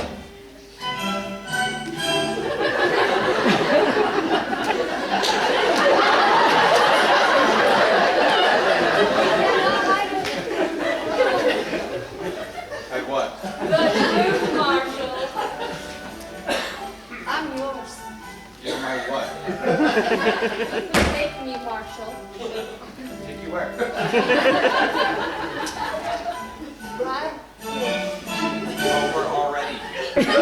Like what? The truth, Marshall. I'm yours. You're my what? Take me, Marshall. Take you where? Right? Oh, we're already here. No,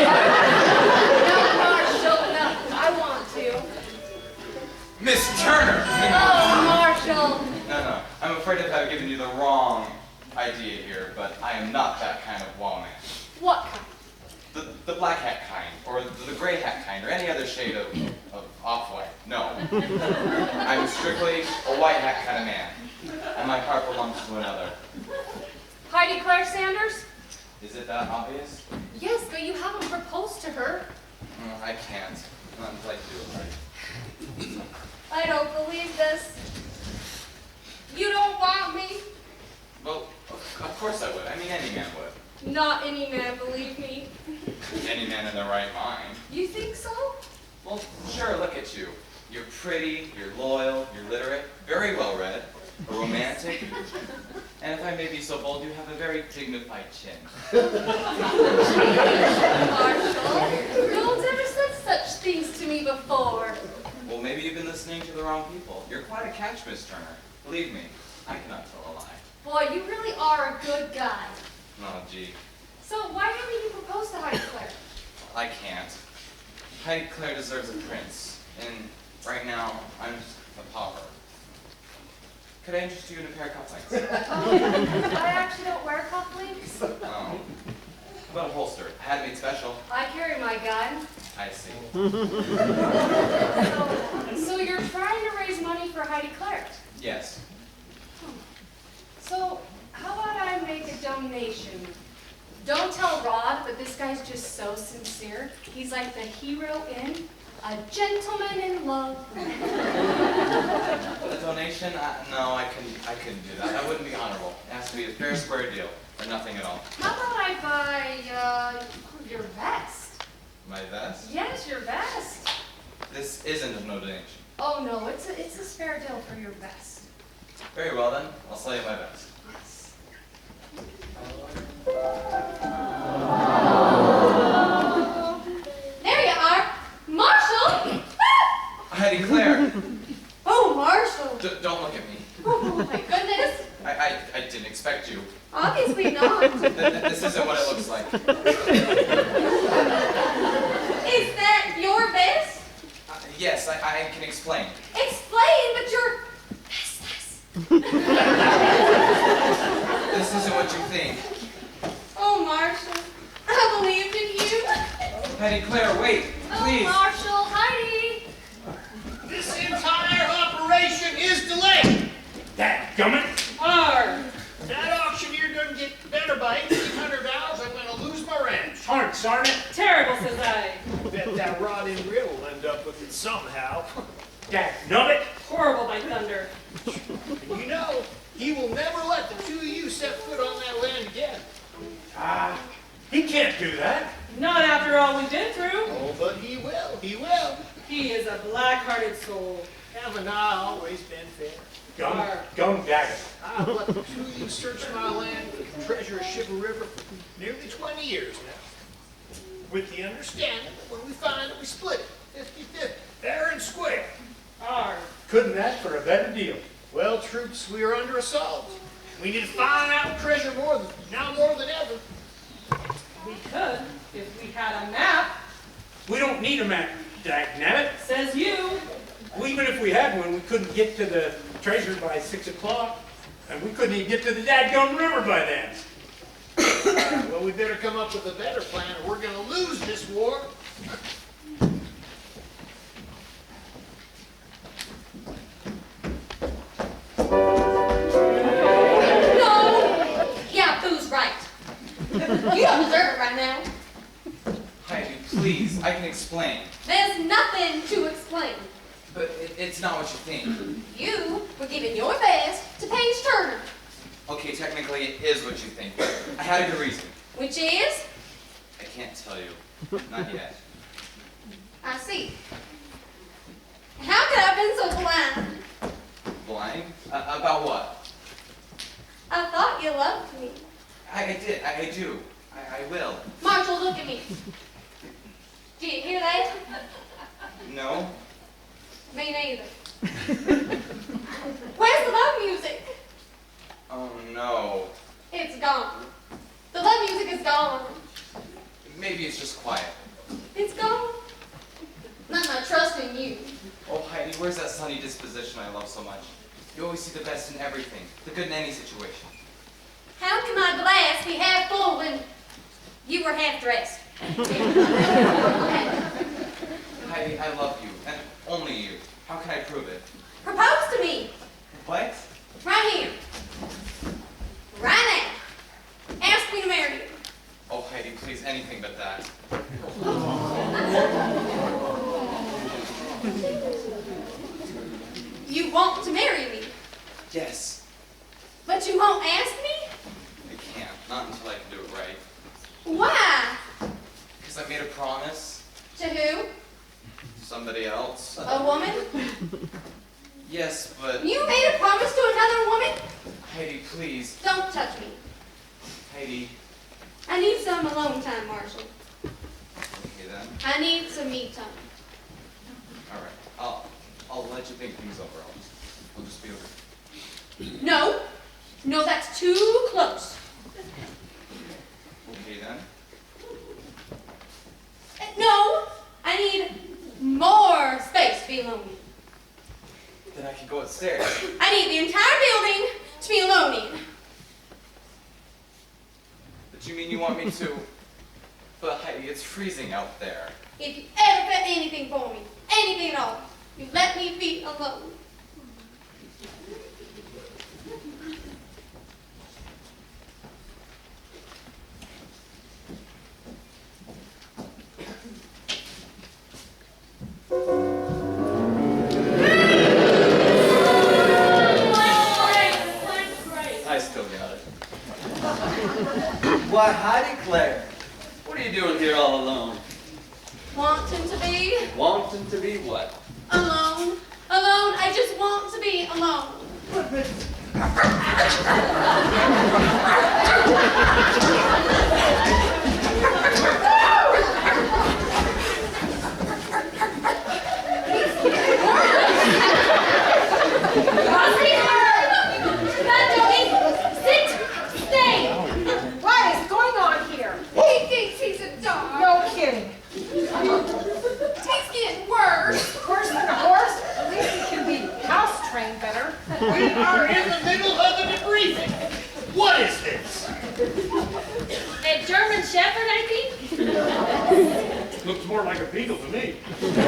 Marshall, no. I want to. Miss Turner! Oh, Marshall. No. I'm afraid that I've given you the wrong idea here, but I am not that kind of wall man. What kind? The black hat kind, or the gray hat kind, or any other shade of off-white. No. I'm strictly a white hat kind of man, and my heart belongs to another. Heidi Claire Sanders? Is it that obvious? Yes, but you haven't proposed to her. I can't. Not until I do it right. I don't believe this. You don't want me? Well, of course I would. I mean, any man would. Not any man, believe me. Any man in their right mind. You think so? Well, sure, look at you. You're pretty, you're loyal, you're literate, very well read, a romantic, and if I may be so bold, you have a very dignified chin. Marshall, no one's ever said such things to me before. Well, maybe you've been listening to the wrong people. You're quite a catch, Miss Turner. Believe me, I cannot tell a lie. Boy, you really are a good guy. Oh, gee. So why haven't you proposed to Heidi Claire? I can't. Heidi Claire deserves a prince, and right now, I'm just a pauper. Could I interest you in a pair of cufflinks? I actually don't wear cufflinks. Oh. How about a holster? I had it made special. I carry my gun. I see. So you're trying to raise money for Heidi Claire? Yes. So how about I make a donation? Don't tell Rod, but this guy's just so sincere. He's like the hero in A Gentleman in Love. A donation? No, I couldn't do that. That wouldn't be honorable. It has to be a fair, square deal, or nothing at all. How about I buy your vest? My vest? Yes, your vest. This isn't a no donation. Oh no, it's a spare deal for your vest. Very well then, I'll sell you my vest. Yes. There you are. Marshall! Heidi Claire! Oh, Marshall. Don't look at me. Oh, my goodness. I didn't expect you. Obviously not. This isn't what it looks like. Is that your vest? Yes, I can explain. Explain, but you're vestless. This isn't what you think. Oh, Marshall, I believed in you. Heidi Claire, wait, please. Oh, Marshall, Heidi. This entire operation is delayed. Dadgummit! Arr! That auctioneer doesn't get better by $1,800. I'm going to lose my ranch. Darn, Sergeant! Terrible, says I. Bet that rod and reel will end up with it somehow. Dadgummit! Horrible by thunder. And you know, he will never let the two of you set foot on that land again. He can't do that. Not after all we've been through. Oh, but he will. He will. He is a black-hearted soul. Haven't I always been fair? Gum dagger. I've let the two of you search my land for the treasure of Shiver River for nearly 20 years now. With the understanding that when we find it, we split it 50-50, fair and square. Arr. Couldn't ask for a better deal. Well, troops, we are under assault. We need to find out treasure more than ever. We could if we had a map. We don't need a map, dagnabbit. Says you. Well, even if we had one, we couldn't get to the treasure by 6 o'clock. And we couldn't even get to the dadgum river by then. Well, we better come up with a better plan or we're going to lose this war. No! Yeah, booze can explain. There's nothing to explain. But it's not what you think. You were giving your best to Paige Turner. Okay, technically it is what you think, but I had a good reason. Which is? I can't tell you. Not yet. I see. How could I have been so blind? Blind? About what? I thought you loved me. I did. I do. I will. Marshall, look at me. Do you hear that? No? Me neither. Where's the love music? Oh, no. It's gone. The love music is gone. Maybe it's just quiet. It's gone. Not my trust in you. Oh, Heidi, where's that sunny disposition I love so much? You always see the best in everything, the good in any situation. How can my glass be half full when you were half dressed? Heidi, I love you, and only you. How can I prove it? Propose to me. What? Right here. Right now. Ask me to marry you. Oh, Heidi, please, anything but that. You want to marry me, Yes. but you won't ask me? I can't. Not until I can do it right. Why? Because I made a promise To who? to somebody else. A woman? Yes, but... You made a promise to another woman? Heidi, please. Don't touch me. Heidi. I need some alone time, Marshall. Okay, then. I need some me time. All right. I'll let you think things over. I'll just be over. No. No, that's too close. Okay, then. No. I need more space to be alone in. Then I can go upstairs. I need the entire building to be alone in. But you mean you want me to... But Heidi, it's freezing out there. If you ever felt anything for me, anything at all, you let me be alone. I still got it. Why, Heidi Claire, what are you doing here all alone? Wanting to be Wanting to be what? alone. Alone. I just want to be alone. What is going on here? He thinks he's a dog. No kidding. He's getting worse. Worse than a horse? At least he can be house trained better. We are in the middle of a debriefing. What is this? A German Shepherd, I think? Looks more like a beagle to me. An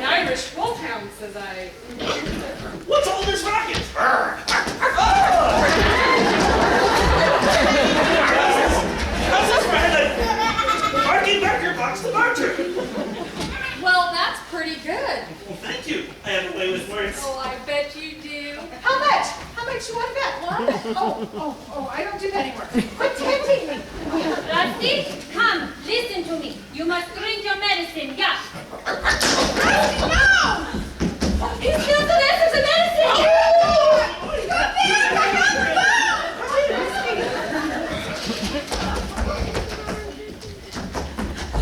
Irish wolfhound, says I. What's all this racket? How's this for headlight? Barking Barker box the barger. Well, that's pretty good. Well, thank you. I have a way with words. Oh, I bet you do. How much? How much you want to bet? What? Oh, I don't do that anymore. Quit tempting me. Rusty, come, listen to me. You must drink your medicine, yeah. No! He's still the answers of medicine!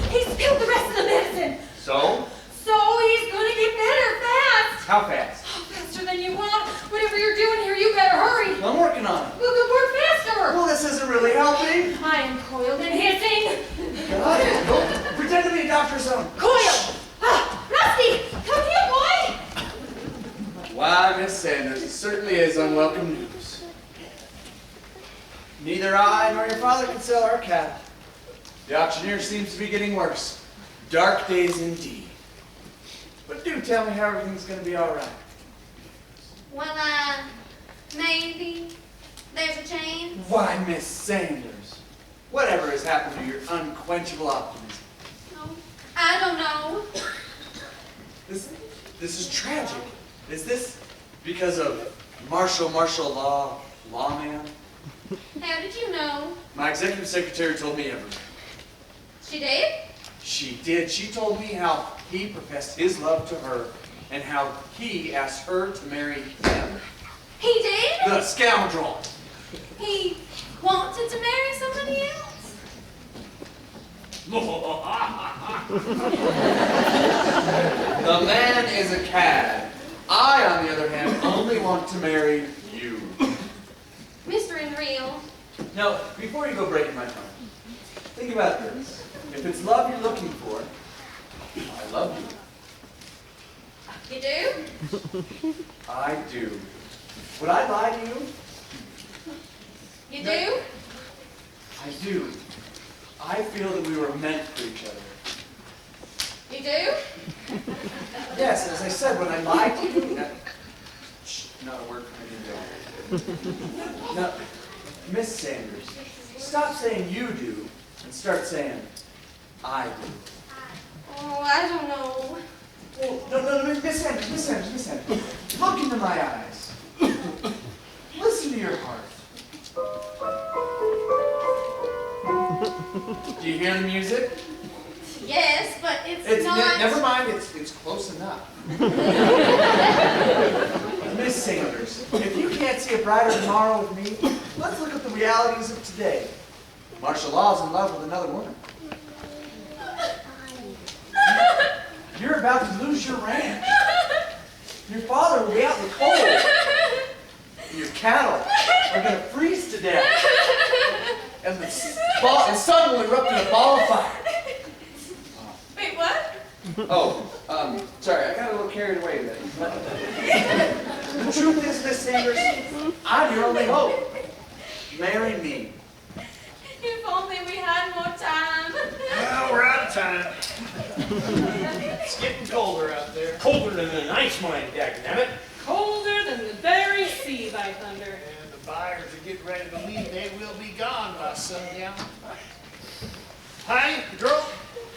He spilled the rest of the medicine. So? So he's gonna get better fast. How fast? Oh, faster than you want. Whatever you're doing here, you better hurry. I'm working on it. We'll work faster. Well, this isn't really helping. I am coiled and hissing. God, pretend to be a doctor's son. Coiled. Rusty, come here, boy. Why, Miss Sanders, it certainly is unwelcome news. Neither I nor your father can sell our cattle. The auctioneer seems to be getting worse. Dark days indeed. But do tell me how everything's going to be all right. Well, maybe there's a chance. Why, Miss Sanders, whatever has happened to your unquenchable optimism? I don't know. This is tragic. Is this because of martial law, lawman? How did you know? My executive secretary told me everything. She did? She did. She told me how he professed his love to her and how he asked her to marry him. He did? The scoundrel. He wanted to marry somebody else? The man is a cad. I, on the other hand, only want to marry you. Mr. Unreal. Now, before you go breaking my tongue, think about this. If it's love you're looking for, I love you. You do? I do. Would I lie to you? You do? I do. I feel that we were meant for each other. You do? Yes, as I said, when I lied to you, not a word for me to do. Now, Miss Sanders, stop saying you do and start saying I do. Oh, I don't know. Oh, no, Miss Sanders. Look into my eyes. Listen to your heart. Do you hear the music? Yes, but it's not... Never mind, it's close enough. Miss Sanders, if you can't see a brighter tomorrow with me, let's look at the realities of today. Martial law's in love with another woman. You're about to lose your ranch. Your father will be out in the cold. And your cattle are going to freeze to death. And the sun will erupt in a ball of fire. Wait, what? Oh, sorry, I got a little carried away there. The truth is, Miss Sanders, I'm your only hope. Marry me. If only we had more time. Well, we're out of time. It's getting colder out there. Colder than an ice mine, dagnabbit. Colder than the very sea, by thunder. And the buyers are getting ready to leave. They will be gone by sundown. Hi, girl.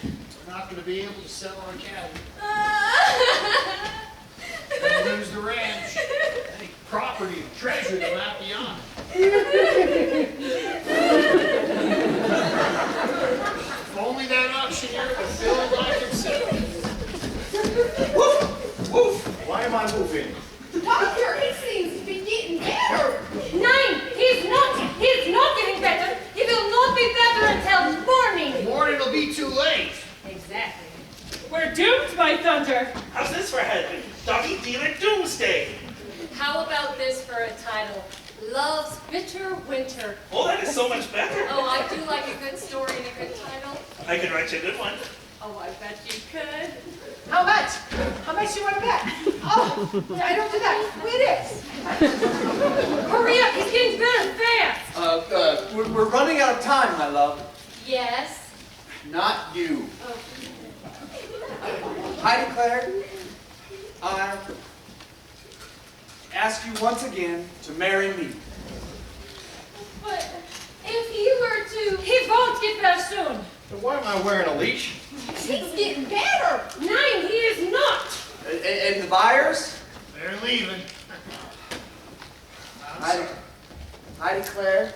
We're not going to be able to sell our cattle. We're going to lose the ranch. Any property, treasure that might be on it. If only that auctioneer could fill it like himself. Woof! Woof! Why am I moving? Doctor, he seems to be getting better. Nine! He's not getting better. He will not be better until morning. Morning will be too late. Exactly. We're doomed, by thunder. How's this for heading? Doggy dealer doomsday. How about this for a title? Love's Bitter Winter. Oh, that is so much better. Oh, I do like a good story and a good title. I could write you a good one. Oh, I bet you could. How much? How much you want to bet? Oh, I don't do that. It is. Hurry up! He's getting better fast. We're running out of time, my love. Yes. Not you. Oh. I declare, I ask you once again to marry me. But if he were to... He won't get better soon. Then why am I wearing a leash? He's getting better. Nine, he is not. And the buyers? They're leaving. I declare,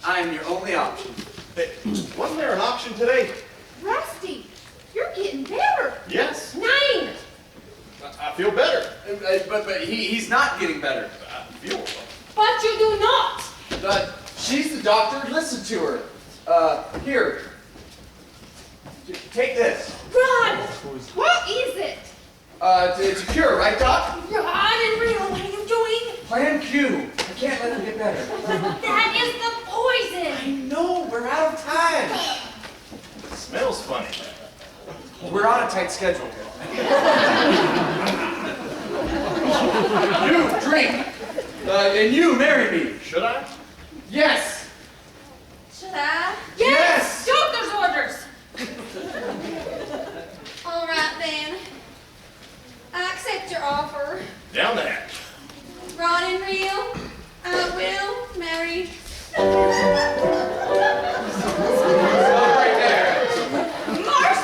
I am your only option. Hey, wasn't there an auction today? Rusty, you're getting better. Yes. Nine. I feel better. But he's not getting better. I feel well. But you do not. She's the doctor. Listen to her. Here. Take this. Run. What is it? It's a cure, right, Doc? Run and real. What are you doing? Plan Q. I can't let her get better. That is the poison. I know. We're out of time. It smells funny. We're on a tight schedule here. You drink. And you marry me. Should I? Yes. Should I? Yes. Doctor's orders. All right, then. I accept your offer. Down the hatch. Ron and Real, I will marry... Stop right there. Marsh!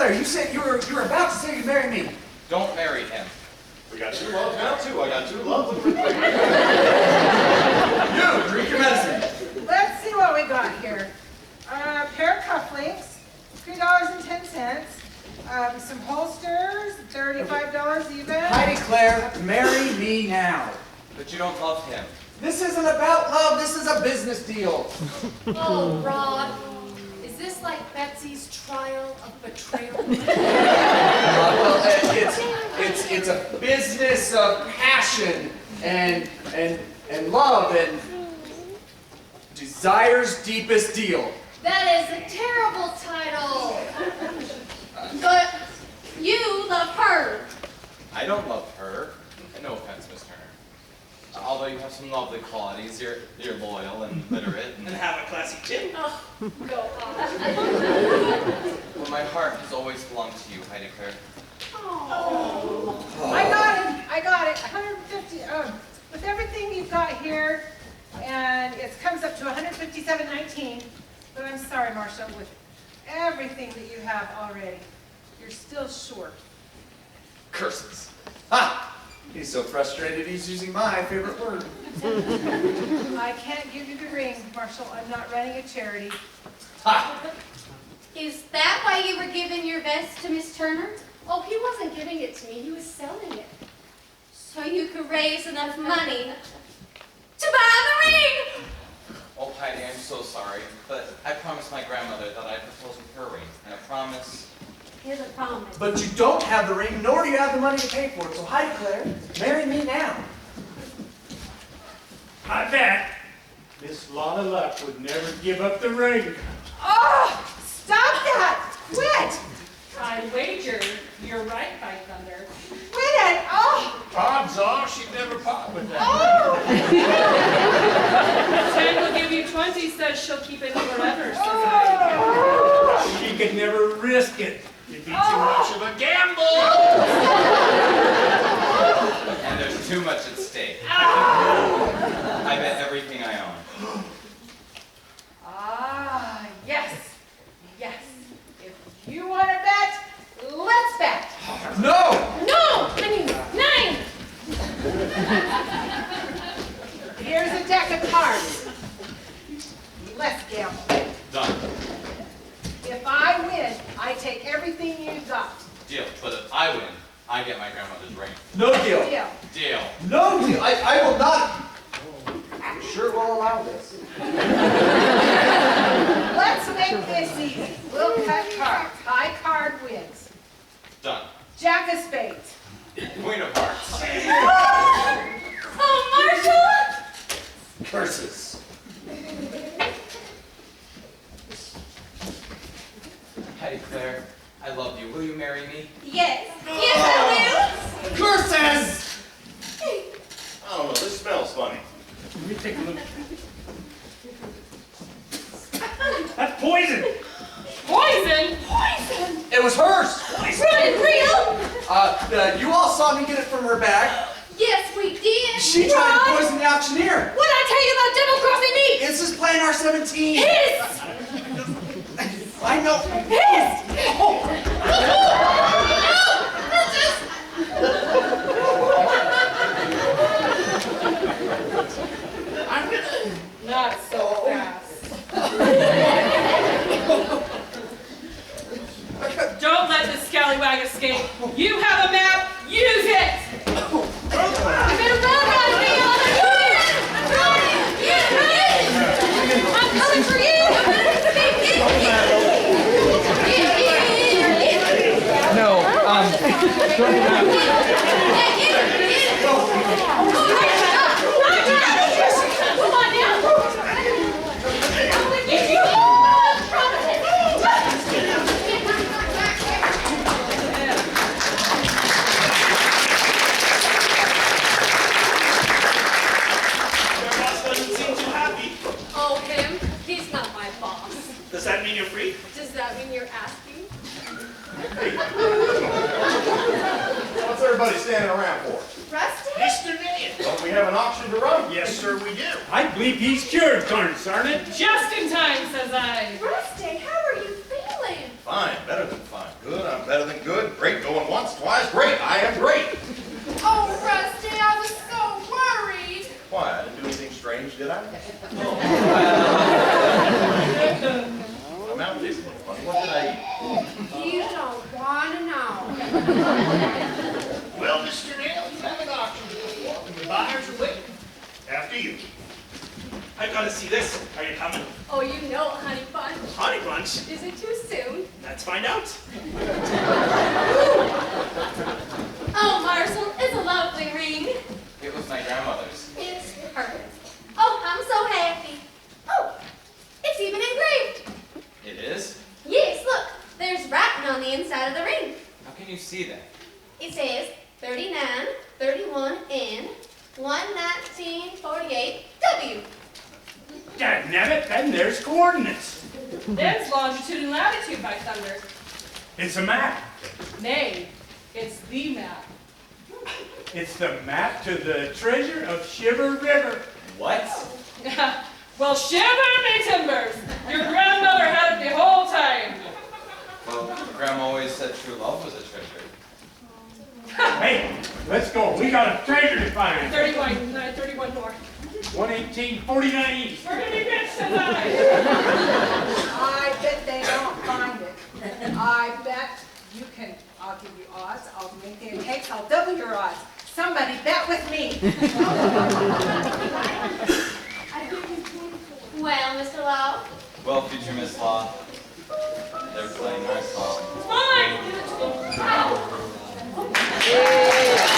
Claire, you said you were about to say you'd marry me. Don't marry him. We got two loves now, too. I got two loves. You, drink your medicine. Let's see what we got here. A pair of cufflinks, $3.10. Some holsters, $35 even. Heidi Claire, marry me now. But you don't love him. This isn't about love, this is a business deal. Oh, Rod, is this like Betsy's trial of betrayal? Well, it's a business of passion and love and desire's deepest deal. That is a terrible title. But you love her. I don't love her. And no offense, Miss Turner. Although you have some lovely qualities, you're loyal and literate And have a classy chin. Oh, go on. Well, my heart has always belonged to you, Heidi Claire. I got it, 150, with everything you've got here, and it comes up to 157.19, but I'm sorry, Marshall, with everything that you have already, you're still short. Curses. Ha! He's so frustrated he's using my favorite word. I can't give you the ring, Marshall, I'm not running a charity. Ha! Is that why you were giving your vest to Miss Turner? Oh, he wasn't giving it to me, he was selling it. So you could raise enough money to buy the ring! Oh, Heidi, I'm so sorry, but I promised my grandmother that I'd propose with her ring, and a promise. Here's a promise. But you don't have the ring, nor do you have the money to pay for it. So Heidi Claire, marry me now. I bet Miss Lana Luck would never give up the ring. Oh, stop that! Quit! I wager you're right, by thunder. Quit it! Oh! Odds are she'd never part with that. Oh! 10 will give you 20, says she'll keep it forever, says I. She could never risk it. It'd be too much of a gamble. And there's too much at stake. I bet everything I own. Ah, yes. Yes. If you want to bet, let's bet. No! No! I mean, 9! Here's a deck of cards. Let's gamble. Done. If I win, I take everything you've got. Deal. But if I win, I get my grandmother's ring. No deal. Deal. Deal. No deal. I will not. Sure will allow this. Let's make this easy. We'll cut cards. High card wins. Done. Jack of spades. Queen of hearts. Oh, Marshall! Curses. Heidi Claire, I love you. Will you marry me? Yes. Yes, I Curses! I don't know, this smells funny. Let me take a look. That's poison. Poison? Poison! It was hers. Run, real? You all saw me get it from her bag. Yes, we did. She tried to poison the auctioneer. What'd I tell you about double-crossing me? This is plan R17. His! I know. His! Not so fast. Don't let this scallywag escape. You have a map, use it! You better run, Rodney! Run! I'm coming for you! No, Come on now! I'm gonna give you all promises! Your boss doesn't seem too happy. Oh, him? He's not my boss. Does that mean you're free? Does that mean you're asking? What's everybody standing around for? Rusty? Mr. Ned. Don't we have an auction to run? Yes, sir, we do. I believe he's cured, darn it. Just in time, says I. Rusty, how are you feeling? Fine, better than fine. Good. good, I'm better than good. Great going once, twice, great, I am great. Oh, Rusty, I was so worried. Why, I didn't do anything strange, did I? My mouth tastes a little funny. What did I eat? You don't want to know. Well, Mr. Nail, you have an auction to perform, and your buyers are waiting. After you. I gotta see this. Are you coming? Oh, you know, honey bunch. Honey Bunch? Is it too soon? Let's find out. Oh, Marshall, it's a lovely ring. It was my grandmother's. It's perfect. Oh, I'm so happy. Oh, it's even engraved. It is? Yes, look, there's writing on the inside of the ring. How can you see that? It says 39, 31, and 11948 W. Dadnabbit, then there's coordinates. Them's longitude and latitude, by thunder. It's a map. Nay, it's the map. It's the map to the treasure of Shiver River. What? Well, shiver me timbers! Your grandmother had it the whole time. Well, Grandma always said true love was a treasure. Hey, let's go. We got a treasure to find. 31 more. 11849 east. We're gonna be rich tonight. I bet they don't find it. I bet you can, I'll give you odds, I'll make it takes, I'll double your odds. Somebody bet with me. Well, Mr. Law. Well, future Miss Law, they're playing our song. Fine. Oh.